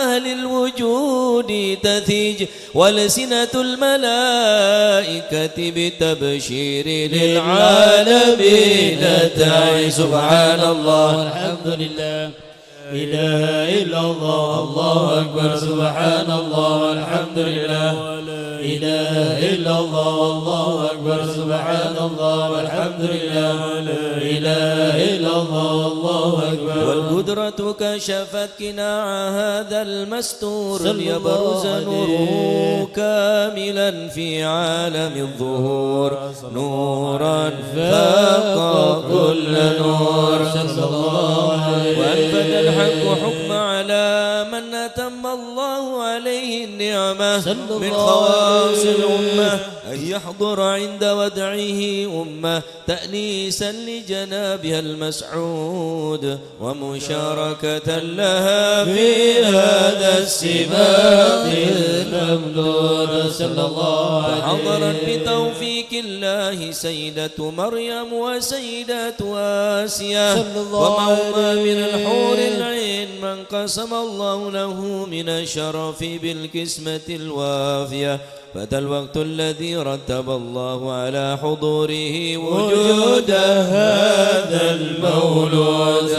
أهل الوجود تثيج والسنة الملائكة بتبشير للعالمين تعي. سبحان الله والحمد لله إله إلا الله. الله أكبر. سبحان الله والحمد لله إله إلا الله. الله أكبر. سبحان الله والحمد لله إله إلا الله. الله أكبر. والقدرة كشفت كناع هذا المستور ليبرز نوره كاملا في عالم الظهور نورا فاق كل نور. وأنفذ الحق حكم على من أتم الله عليه النعمة من خواص الأمة أن يحضر عند ودعه أمة تأنيسا لجنابها المسعود ومشاركة لها في هذا السباق الممدود. صلى الله عليه. حضرت بتوفيق الله سيدة مريم وسيدة آسيا ومهما من الحور العين من قسم الله له من الشرف بالقسمة الوافية. فأتى الوقت الذي رتب الله على حضوره وجود هذا المولود.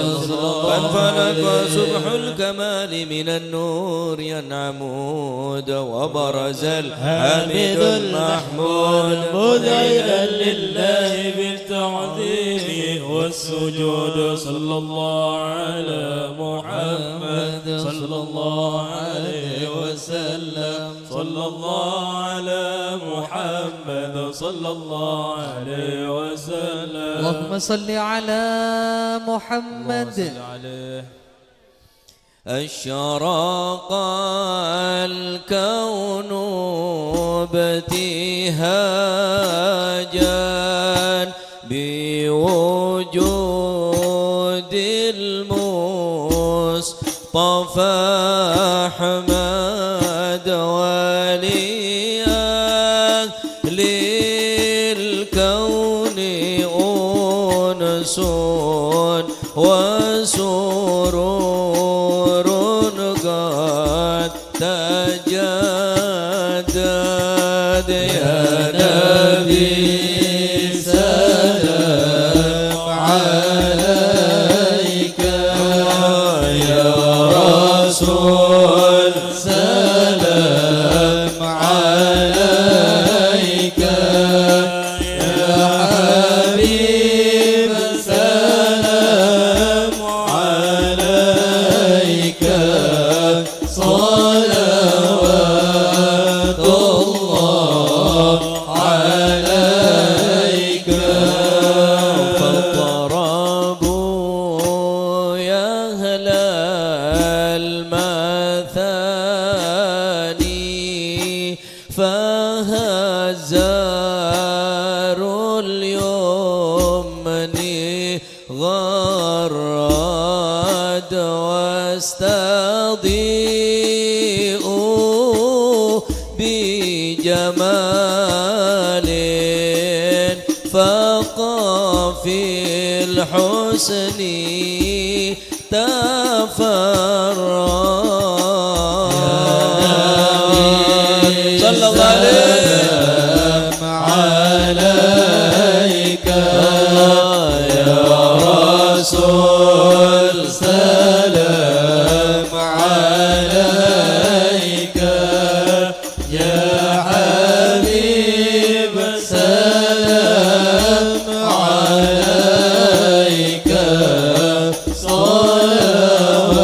فانفلق سبح الكمال من النور ينعمود وبرز الحميد المحمود مذعنا لله بالتعظيم والسجود. صلى الله على محمد صلى الله عليه وسلم. صلى الله على محمد صلى الله عليه وسلم. اللهم صل على محمد. أشرق الكون ابتهاجا بوجود المصطفى أحمد وليا للكون أنس وسرور قد تجدد. يا نبي سلام عليك يا رسول سلام عليك يا حبيب سلام عليك صلوات الله عليك. فاضطربوا يا أهل المثاني فهزار اليمن غرد واستضيئوا بجمال فقف في الحسن تفرد صلى الله عليه عليك يا رسول سلام عليك يا حبيب سلام عليك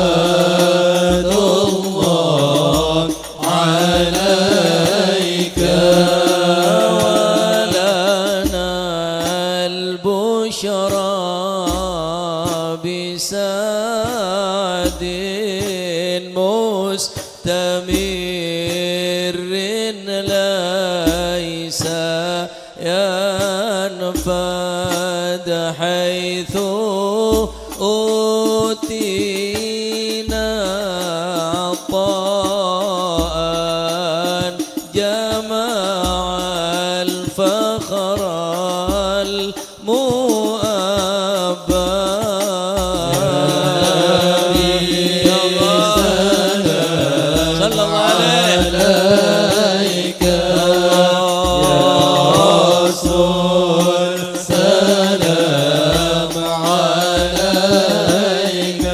صلوات الله عليك ولنا البشرى بسعد مستمر ليس ينفد حيث أوتينا عطاء جمع الفخر المؤبى صلى الله عليك يا رسول سلام عليك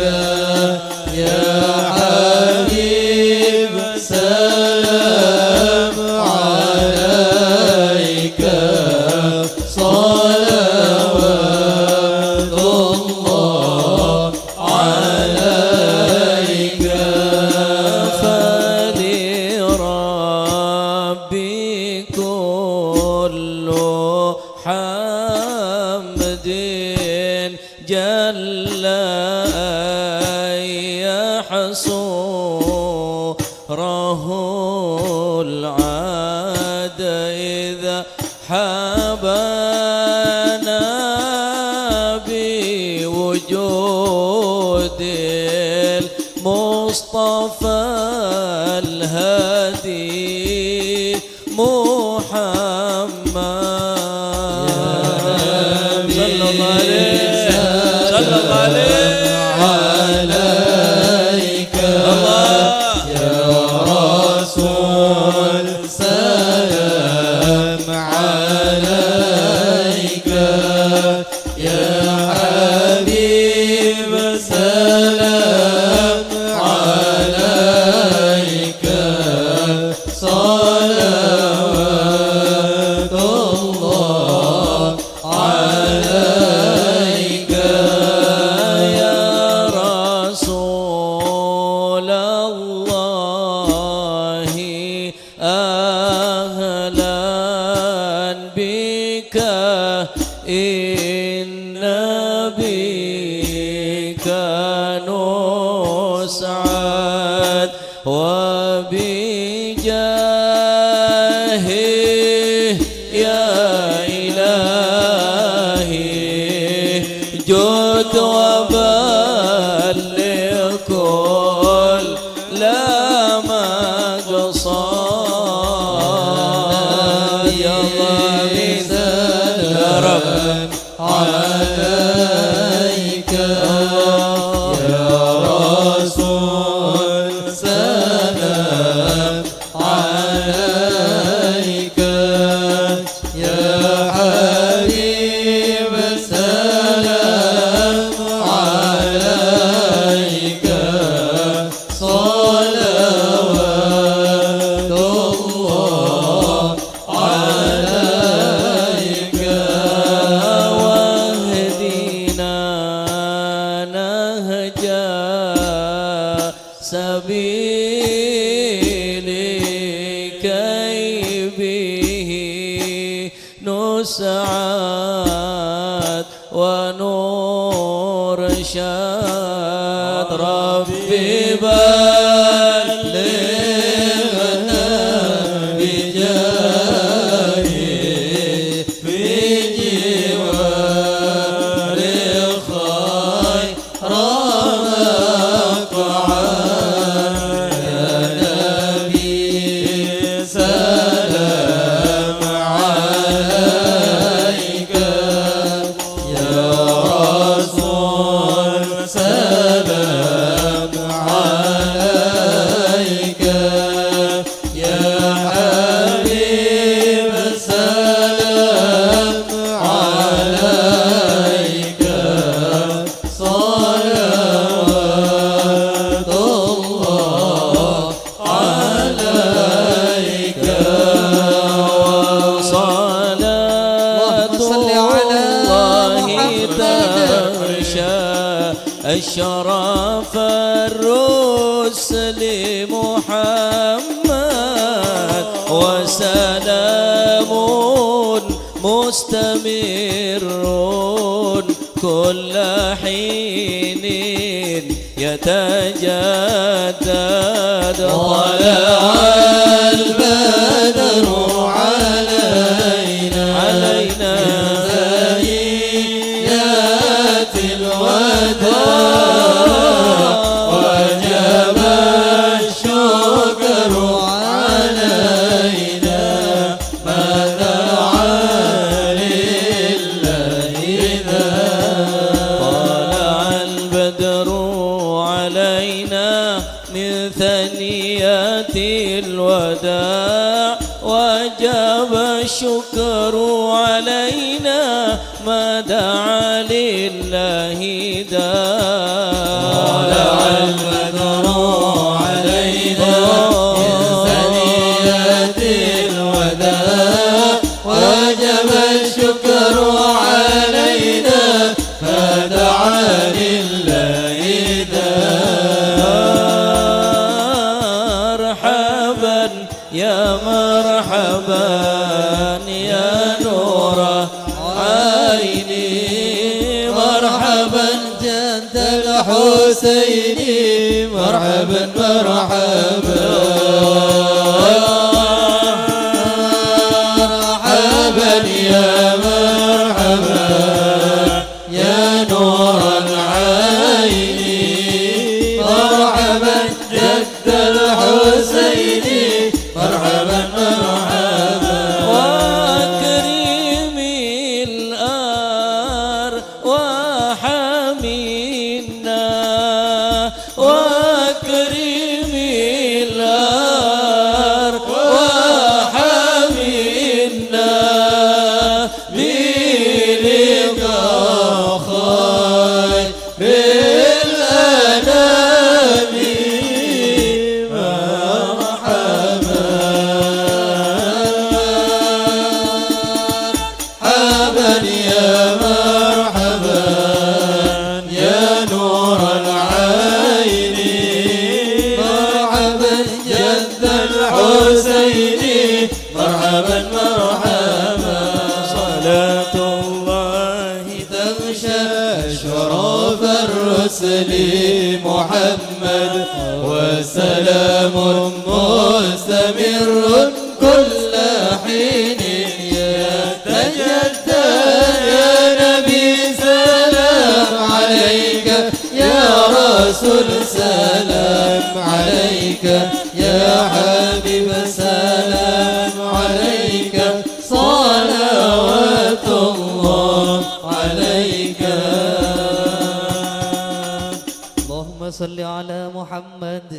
يا حبيب سلام عليك صلوات الله عليك فلربي كل حمد جل أن يحصره العاد إذا حبانا بوجود المصطفى الهادي محمد صلى الله عليه صلى الله عليه عليك يا رسول سلام عليك يا حبيب سلام عليك صلوات الله عليك يا رسول الله أهلا بك إن بك نسعد وبجاهه يا إلهي جد وبلغ كل مقصود يا ضمين يا رب عليك يا رسول سلام عليك يا حبيب سلام عليك صلوات الله عليك واهدنا نهجا سبيلك كي به نسعد ونرشد ربي بلغنا بجاهه في جوار الخير مقعد يا نبي سلام عليك يا أشرف الرسل محمد وسلام مستمر كل حين يتجدد طلع البدر علينا من ثنيات الوداع وجب الشكر علينا ما دعا لله إذا طلع البدر علينا من ثنيات الوداع وجب الشكر علينا ما دعا لله داع طلع البدر علينا من ثنيات الوداع وجب الشكر علينا فدعا لله مرحبا يا مرحبا يا نور عيني مرحبا جد الحسين مرحبا مرحبا مرحبا يا مرحبا يا نور العين مرحبا جد الحسين مرحبا مرحبا واكرم الأرواح منا واكرم الأرواح منا بلقاء خير الأنام مرحبا مرحبا يا مرحبا يا نور العين مرحبا جد الحسين مرحبا مرحبا صلاة الله تغشى شرف الرسل محمد وسلام مستمر كل حين يتجدد يا نبي سلام عليك يا رسول سلام عليك يا حبيب سلام عليك صلوات الله عليك اللهم صل على محمد.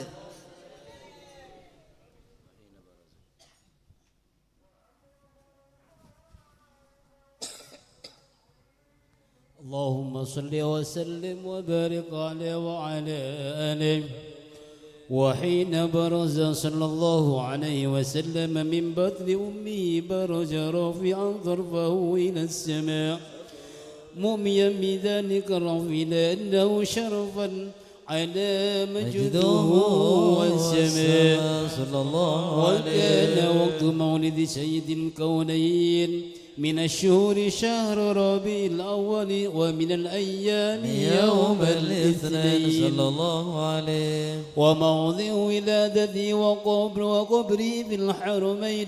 اللهم صل وسلم وبارك عليه وعلى آله. وحين برز صلى الله عليه وسلم من بطن أمه برز رافعا طرفه إلى السماء مؤميا بذلك الرفع لأنه شرفا على مجده والسماء صلى الله وكان وقت مولد سيد الكونين من الشهور شهر ربيع الأول ومن الأيام يوم الاثنين صلى الله عليه. وموضع ولادته وقبره في الحرمين.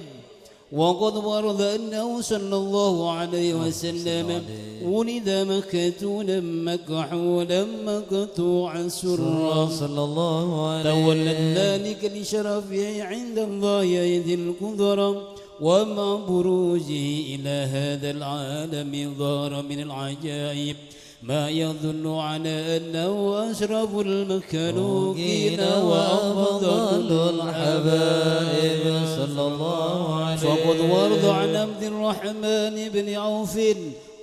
وقد ورد أنه صلى الله عليه وسلم ولد مكتونا مكحولا مقطوعا سرا صلى الله عليه. تولد ذلك لشرفه عند الله يد القدرة ومع بروزه إلى هذا العالم ظهر من العجائب ما يدل على أنه أشرف المخلوقين وأفضل الحبائب صلى الله عليه. فقد ورد عن عبد الرحمن بن عوف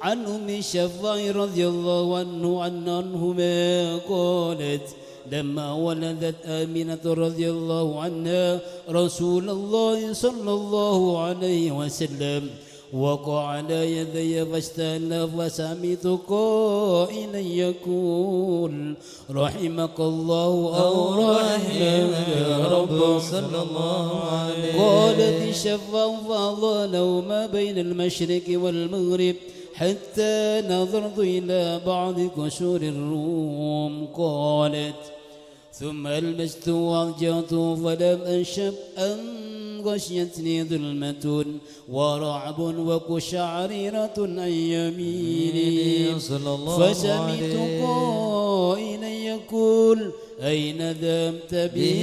عن أم الشفاعي رضي الله عنهما قالت لما ولدت آمنة رضي الله عنها رسول الله صلى الله عليه وسلم وقع على يدي فاستهل فسمعت قائلا يقول رحمك الله أو رحمك يا رب صلى الله عليه قالت الشفاء فأضاء ما بين المشرق والمغرب حتى نظرت إلى بعض قصور الروم قالت ثم ألبست وأرجعت فلم أنشب أن غشيتني ظلمة ورعب وقشعريرة عن يميني صلى الله فسمعت عليه قائلا يقول أين ذهبت به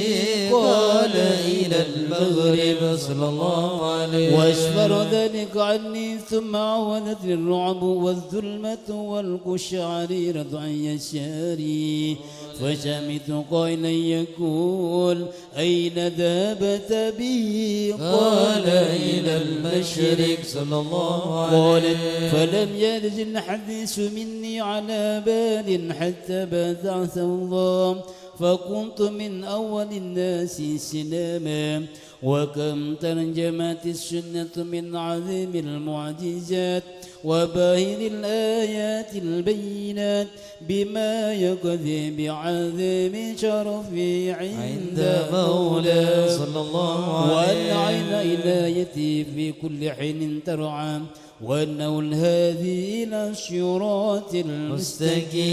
قال إلى المغرب صلى الله عليه وأسفر ذلك عني ثم عودتني الرعب والظلمة والقشعريرة عن يساري فسمعت قائلا يقول أين ذهبت به قال إلى المشرق صلى الله عليه قالت فلم يرد الحديث مني على بال حتى بعث الله فكنت من أول الناس سلاما وكم ترجمت السنة من عظيم المعجزات وباهر الآيات البينات بما يقضي بعظيم شرفي عند مولى صلى الله عليه وأن عين إلايتي في كل حين ترعى وأنه الهادي إلى الصراط المستقيم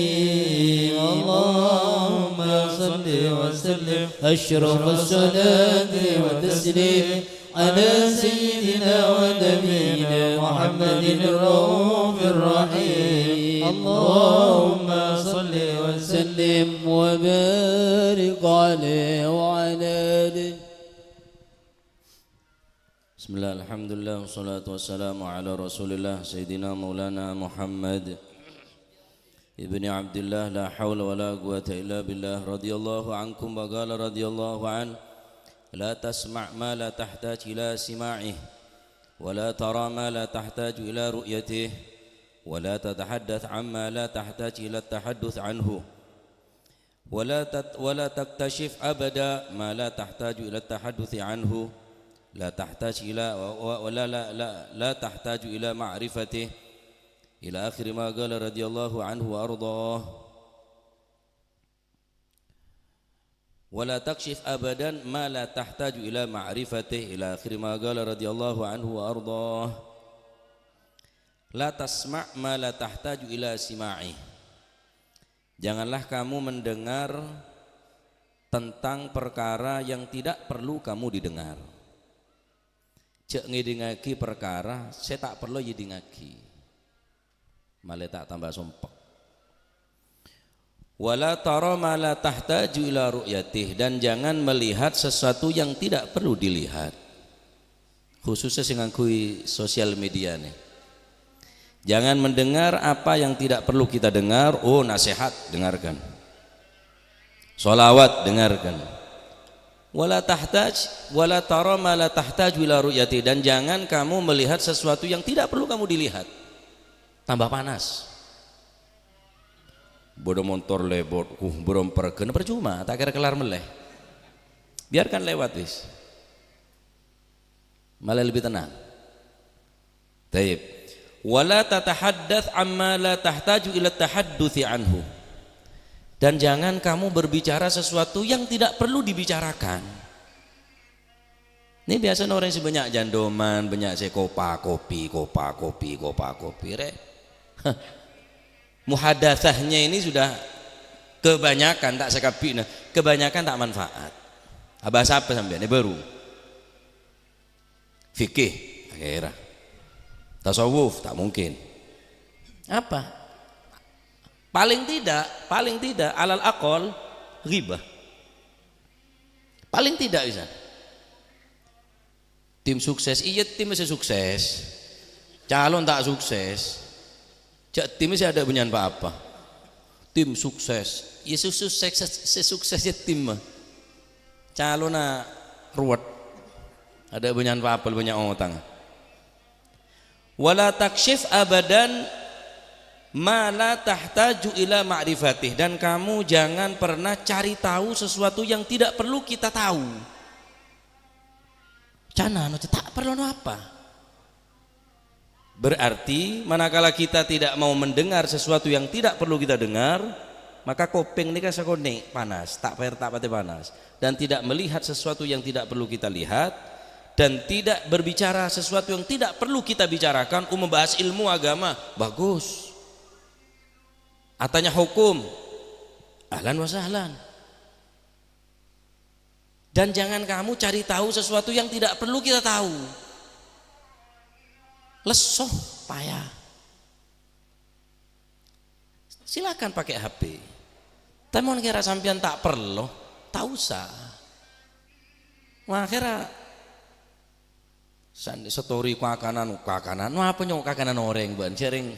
اللهم صل وسلم أشرف الصلاة والتسليم على سيدنا ونبينا محمد الرؤوف الرحيم اللهم صل وسلم وبارك عليه وعلى آله. Bismillah, alhamdulillah, wassalatu wassalamu ala rasulillah Sayyidina Maulana Muhammad Ibni Abdillah, la hawla wa la quwata illa billah. Radiyallahu ankum wa qala radiyallahu an la tasma' ma la tahtaj ila sima'ih wa la tara ma la tahtaj ila ru'yatih wa la tatahaddath amma la tahtaj ila tahadduth anhu wa la taktashif abada ma la tahtaj ila tahadduth anhu لا تحتاج إلى ولا لا لا لا تحتاج إلى معرفته إلى آخر ما قال رضي الله عنه وأرضاه ولا تكشف أبدا ما لا تحتاج إلى معرفته إلى آخر ما قال رضي الله عنه وأرضاه لا تسمع ما لا تحتاج إلى سماعه. Janganlah kamu mendengar tentang perkara yang tidak perlu kamu didengar. Cek ngidingaki perkara saya tak perlu yidingaki malah tak tambah sumpek. Wala tara ma la tahtaju ila ru'yatih, dan jangan melihat sesuatu yang tidak perlu dilihat, khususnya sing ngangkui sosial media nih. Jangan mendengar apa yang tidak perlu kita dengar. Oh, nasihat dengarkan, sholawat dengarkan. Wala tahtaj wala tara ma la tahtaj ila ru'yati, dan jangan kamu melihat sesuatu yang tidak perlu kamu dilihat. Tambah panas. Bodoh motor lebot, belum pergen percuma, tak kira kelar meleh. Biarkan lewat wis. Malah lebih tenang. Taib. Wala tatahaddath amma la tahtaju ila tahadduthi anhu. Dan jangan kamu berbicara sesuatu yang tidak perlu dibicarakan. Ini biasanya orang yang banyak jandoman, banyak kopa kopi, rek. Muhadatsahnya ini sudah kebanyakan tak sekapi, kebanyakan tak manfaat. Bahasa apa sampai ini baru? Fikih, akhirnya. Tasawuf tak mungkin. Apa? Paling tidak alal aqol ghibah. Paling tidak bisa. Tim sukses, iya tim masih sukses. Calon tak sukses. Cak tim masih ada bunyian apa? Tim sukses. Ya suksesnya tim mah. Calon ruwet. Ada bunyian apa banyak orang. Wala takshif abadan ma la tahtaju ila ma'rifatih, dan kamu jangan pernah cari tahu sesuatu yang tidak perlu kita tahu. Cana tak perlu apa? Berarti manakala kita tidak mau mendengar sesuatu yang tidak perlu kita dengar, maka kopeng ini kan sakone panas, tak pati panas, dan tidak melihat sesuatu yang tidak perlu kita lihat, dan tidak berbicara sesuatu yang tidak perlu kita bicarakan. Membahas ilmu agama bagus, atanya hukum ahlan wa sahlan. Dan jangan kamu cari tahu sesuatu yang tidak perlu kita tahu. Lesoh payah. Silakan pakai HP. Tapi mau kira sampean tak perlu, tak usah. Wah kira story kakanan, apa nyok kakanan orang ban sering.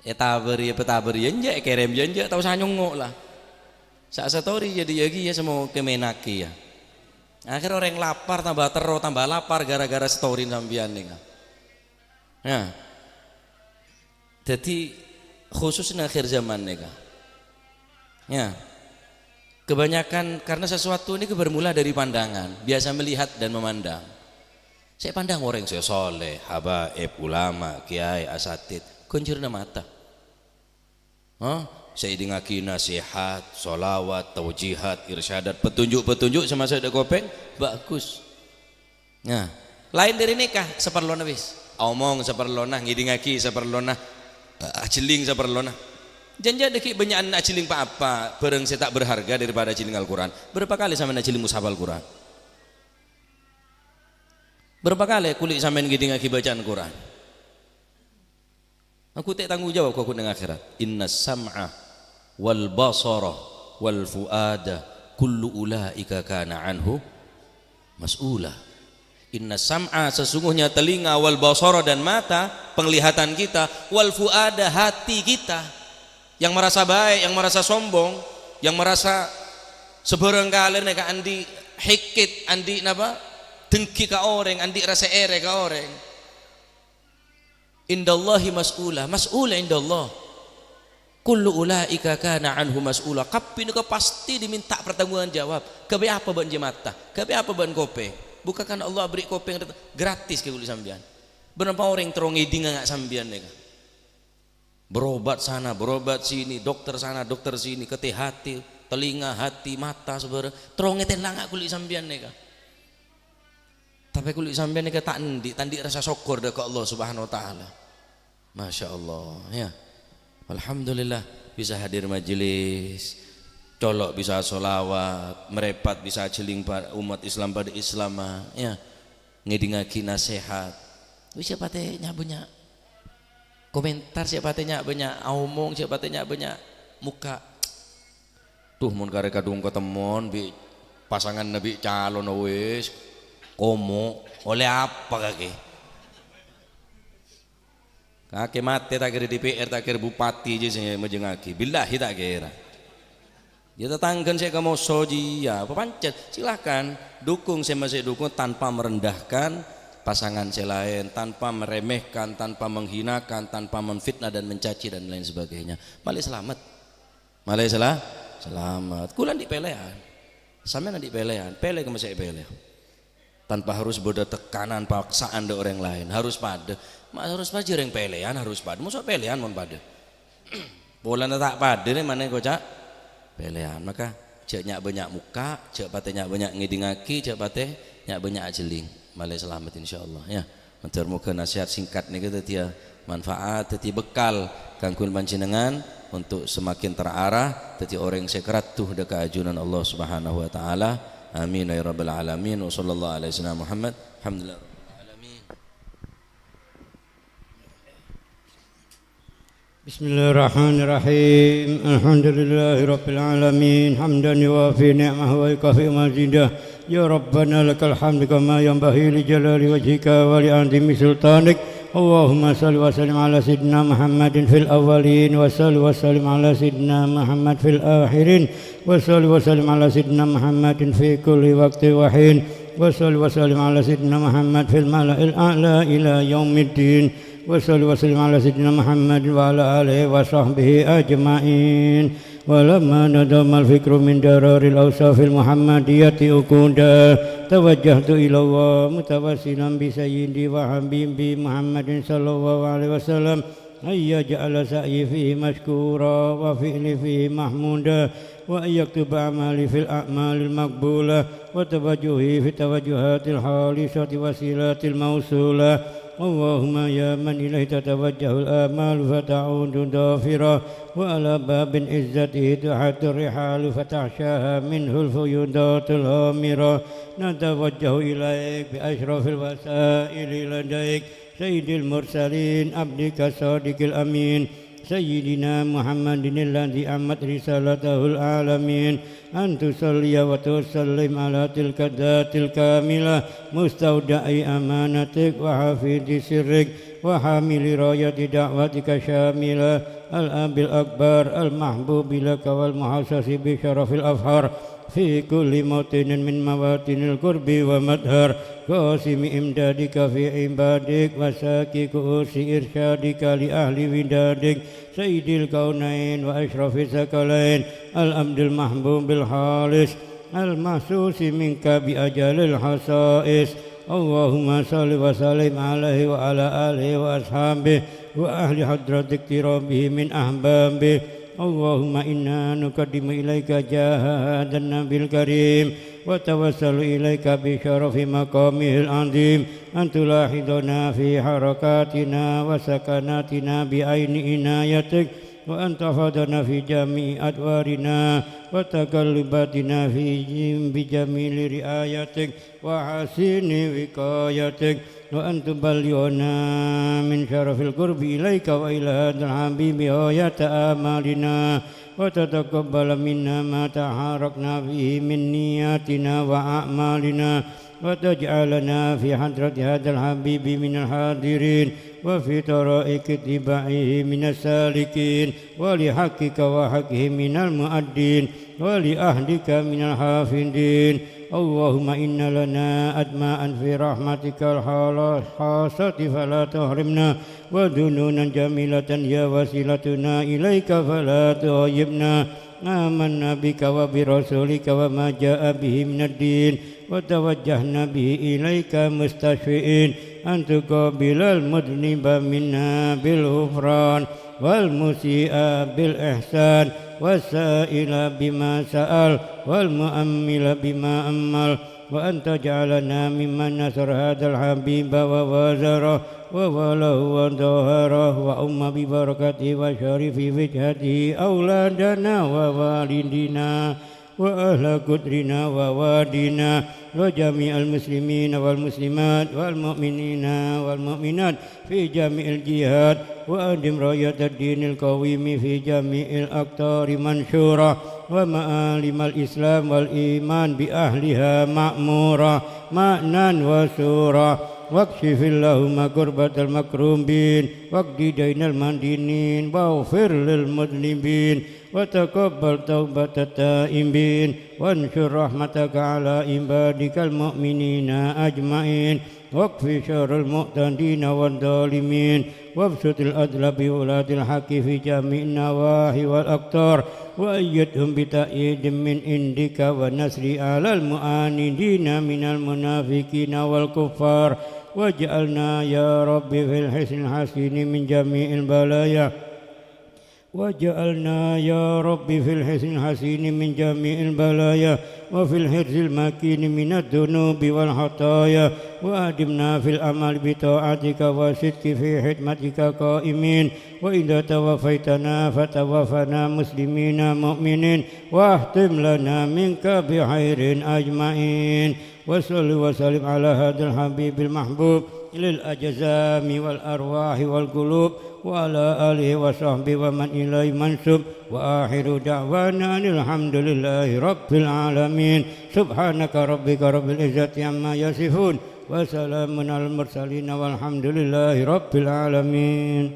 Etaberi enjek kerem enjek tahu sanyong lah. Saat story jadi lagi ya semua kemenaki ya. Akhirnya orang lapar tambah terus tambah lapar gara-gara story sampean nih. Nah, jadi khususnya akhir zaman nih. Ya, kebanyakan karena sesuatu ini bermula dari pandangan, biasa melihat dan memandang. Saya pandang orang saya soleh, habaib, ulama, kiai, asatid, kunjurna mata. Saya dengaki nasihat, solawat, taujihat, irsyadat, petunjuk sama saya ada kopeng, bagus. Nah, lain dari nikah seperlona wis, omong seperlona, ngidingaki seperlona, aciling seperlona. Jangan deki banyak anak aciling apa, bareng saya tak berharga daripada aciling Al-Quran. Berapa kali sama aciling mushaf Al-Quran? Berapa kali kulit sampean ngidingaki bacaan Quran? Aku tak tanggung jawab aku dengan akhirat. Inna sam'a wal basara wal fuada kullu ulaika kana anhu mas'ula. Inna sam'a sesungguhnya telinga, wal basara dan mata penglihatan kita, wal fuada hati kita yang merasa baik, yang merasa sombong, yang merasa seberang kali nek andi hikit, andi napa dengki ka orang, andi rasa ere ka orang. Indallahi mas'ula, mas'ula indallah. Kullu ulaika kana anhu mas'ula. Kapi nu pasti diminta pertanggungan jawab. Kabe apa ban jemata? Kabe apa ban kopeng? Bukakan Allah beri kopeng gratis ke kulit sambian. Berapa orang terongi dinga ngak sambian nega. Berobat sana, berobat sini, dokter sana, dokter sini, ketih hati, telinga, hati, mata sebenarnya. Terongi telang ngak kulit sambian nega. Tapi kulit sambian nega tandi rasa syukur dekat Allah Subhanahu wa taala. Masya Allah ya. Alhamdulillah bisa hadir majelis, colok bisa solawat, merepat bisa celing umat Islam pada Islam ya, ngedingaki nasihat. Siapa teh banyak komentar, siapa teh banyak omong, siapa teh banyak muka. Tuh mun karek kadung ketemon bi pasangan nabi calon wis komo oleh apa kaki? Kakek mati tak kira DPR, tak kira bupati je saya menjengaki. Billahi tak kira. Ya tetanggan saya kamu soji ya, apa pancet? Silakan dukung, saya masih dukung tanpa merendahkan pasangan saya lain, tanpa meremehkan, tanpa menghinakan, tanpa memfitnah dan mencaci dan lain sebagainya. Malah selamat, malah selamat. Kulan di pelean, sampean di pelean, pele ke saya pele. Tanpa harus bodoh tekanan paksaan dari orang lain, harus pada yang pelean, harus pada musuh pelean mon pada bola tak pada nih mana kocak pelean. Maka cek nyak banyak muka, cek patenya banyak ngidingaki, cek patenya banyak ajeling. Malai selamat insyaallah ya. Muga nasihat singkat nih kita tia manfaat, tia bekal kangkul panjenengan untuk semakin terarah, tia orang sekrat tuh dekat ajunan Allah Subhanahu wa taala. Amin ya rabbal alamin. Wa sallallahu alaihi wasallam Muhammad. Alhamdulillah rabbil alamin. Bismillahirrahmanirrahim. Alhamdulillahi rabbil alamin. Hamdan yuwafi ni'mahu wa yukafi mazidah. Ya Rabbana lakal hamdu kama yanbaghi li jalali wajhika wa li 'azimi sultanik. Allahumma salli wa sallim ala sayyidina Muhammadin fil awwalin wa salli wa sallim ala sayyidina Muhammad fil akhirin wa salli wa sallim ala sayyidina Muhammadin fi kulli waqti wa hin wa salli wa sallim ala sayyidina Muhammad fil mala'il a'la ila yaumiddin wa salli wa sallim ala sayyidina Muhammad wa ala alihi wa sahbihi ajma'in. ولما ندم الفكر من درار الأوصاف المحمدية أكودا توجهت إلى الله متوسلا بسيدي وحبيبي محمد صلى الله عليه وسلم أن يجعل سعي فيه مشكورا وفعلي فيه محمودا وأن يكتب أعمالي في الأعمال المقبولة وتوجهي في التوجهات الخالصة وسيلات الموصولة. اللهم يا من إليه تتوجه الآمال فتعود ضافرة وعلى باب عزته تحت الرحال فتحشاها منه الفيوضات الهامرة نتوجه إليك بأشرف الوسائل لديك سيد المرسلين عبدك الصادق الأمين سيدنا محمد الذي أمت رسالته العالمين أن تصلي وتسلم على تلك الذات الكاملة مستودع أمانتك وحفيظ سرك وحامل راية دعوتك شاملة الأب الأكبر المحبوب لك والمحسس بشرف الأفخار في كل موطن من مواطن القرب ومدهر قاسم إمدادك في عبادك وساكي كؤوس إرشادك لأهل ودادك سيد الكونين وأشرف الثقلين الأمد المحبوب الخالص المحسوس منك بأجل الخصائص. اللهم صل وسلم عليه وعلى آله وأصحابه وأهل حضرة اقترابه من أحبابه. اللهم إنا نقدم إليك جاه هذا النبي الكريم وتوسل إليك بشرف مقامه العظيم أن تلاحظنا في حركاتنا وسكناتنا بعين عنايتك وأن تحفظنا في جميع أدوارنا وتقلباتنا بجميل رعايتك وحسن وقايتك وأن تبلغنا من شرف القرب إليك وإلى هذا الحبيب غاية آمالنا وتتقبل منا ما تحاركنا فيه من نياتنا وأعمالنا وتجعلنا في حضرة هذا الحبيب من الحاضرين وفي طرائق اتباعه من السالكين ولحقك وحقه من المؤدين ولأهلك من الحافظين. اللهم إن لنا أدماء في رحمتك الخاصة فلا تحرمنا وذنونا جميلة يا وسيلتنا إليك فلا تغيبنا. آمنا بك وبرسولك وما جاء به من الدين وتوجهنا به إليك مستشفئين أن تقابل المذنب منا بالغفران والمسيء بالإحسان والسائل بما سأل والمؤمل بما أمل وأن تجعلنا ممن نصر هذا الحبيب ووازره ووله وظهره وأم ببركته وشرف وجهته أولادنا ووالدنا وأهل قدرنا ووادنا وجميع المسلمين والمسلمات والمؤمنين والمؤمنات في جميع الجهات وأدم راية الدين القويم في جميع الأقطار منشورة ومعالم الإسلام والإيمان بأهلها مأمورة معنى وسورة واكشف اللهم كربة المكروبين واقض دين المدينين واغفر للمذنبين وتقبل توبة التائبين وانشر رحمتك على عبادك المؤمنين أجمعين واكف شر المعتدين والظالمين وابسط العدل بولاة الحق في جميع النواحي والأقطار وأيدهم بتأييد من عندك والنصر على المعاندين من المنافقين والكفار واجعلنا يا رب في الحسن الحسين من جميع البلايا واجعلنا يا رب في الحسن الحسين من جميع البلايا وفي الحرز المكين من الذنوب والخطايا وأدمنا في الأمل بطاعتك والصدق في خدمتك قائمين وإذا توفيتنا فتوفنا مسلمين مؤمنين واختم لنا منك بخير أجمعين. وصل وسلم على هذا الحبيب المحبوب للأجسام والأرواح والقلوب وعلى آله وصحبه ومن إليه منسوب وآخر دعوانا الحمد لله رب العالمين. سبحانك ربك رب العزة عما يصفون وسلام على المرسلين والحمد لله رب العالمين.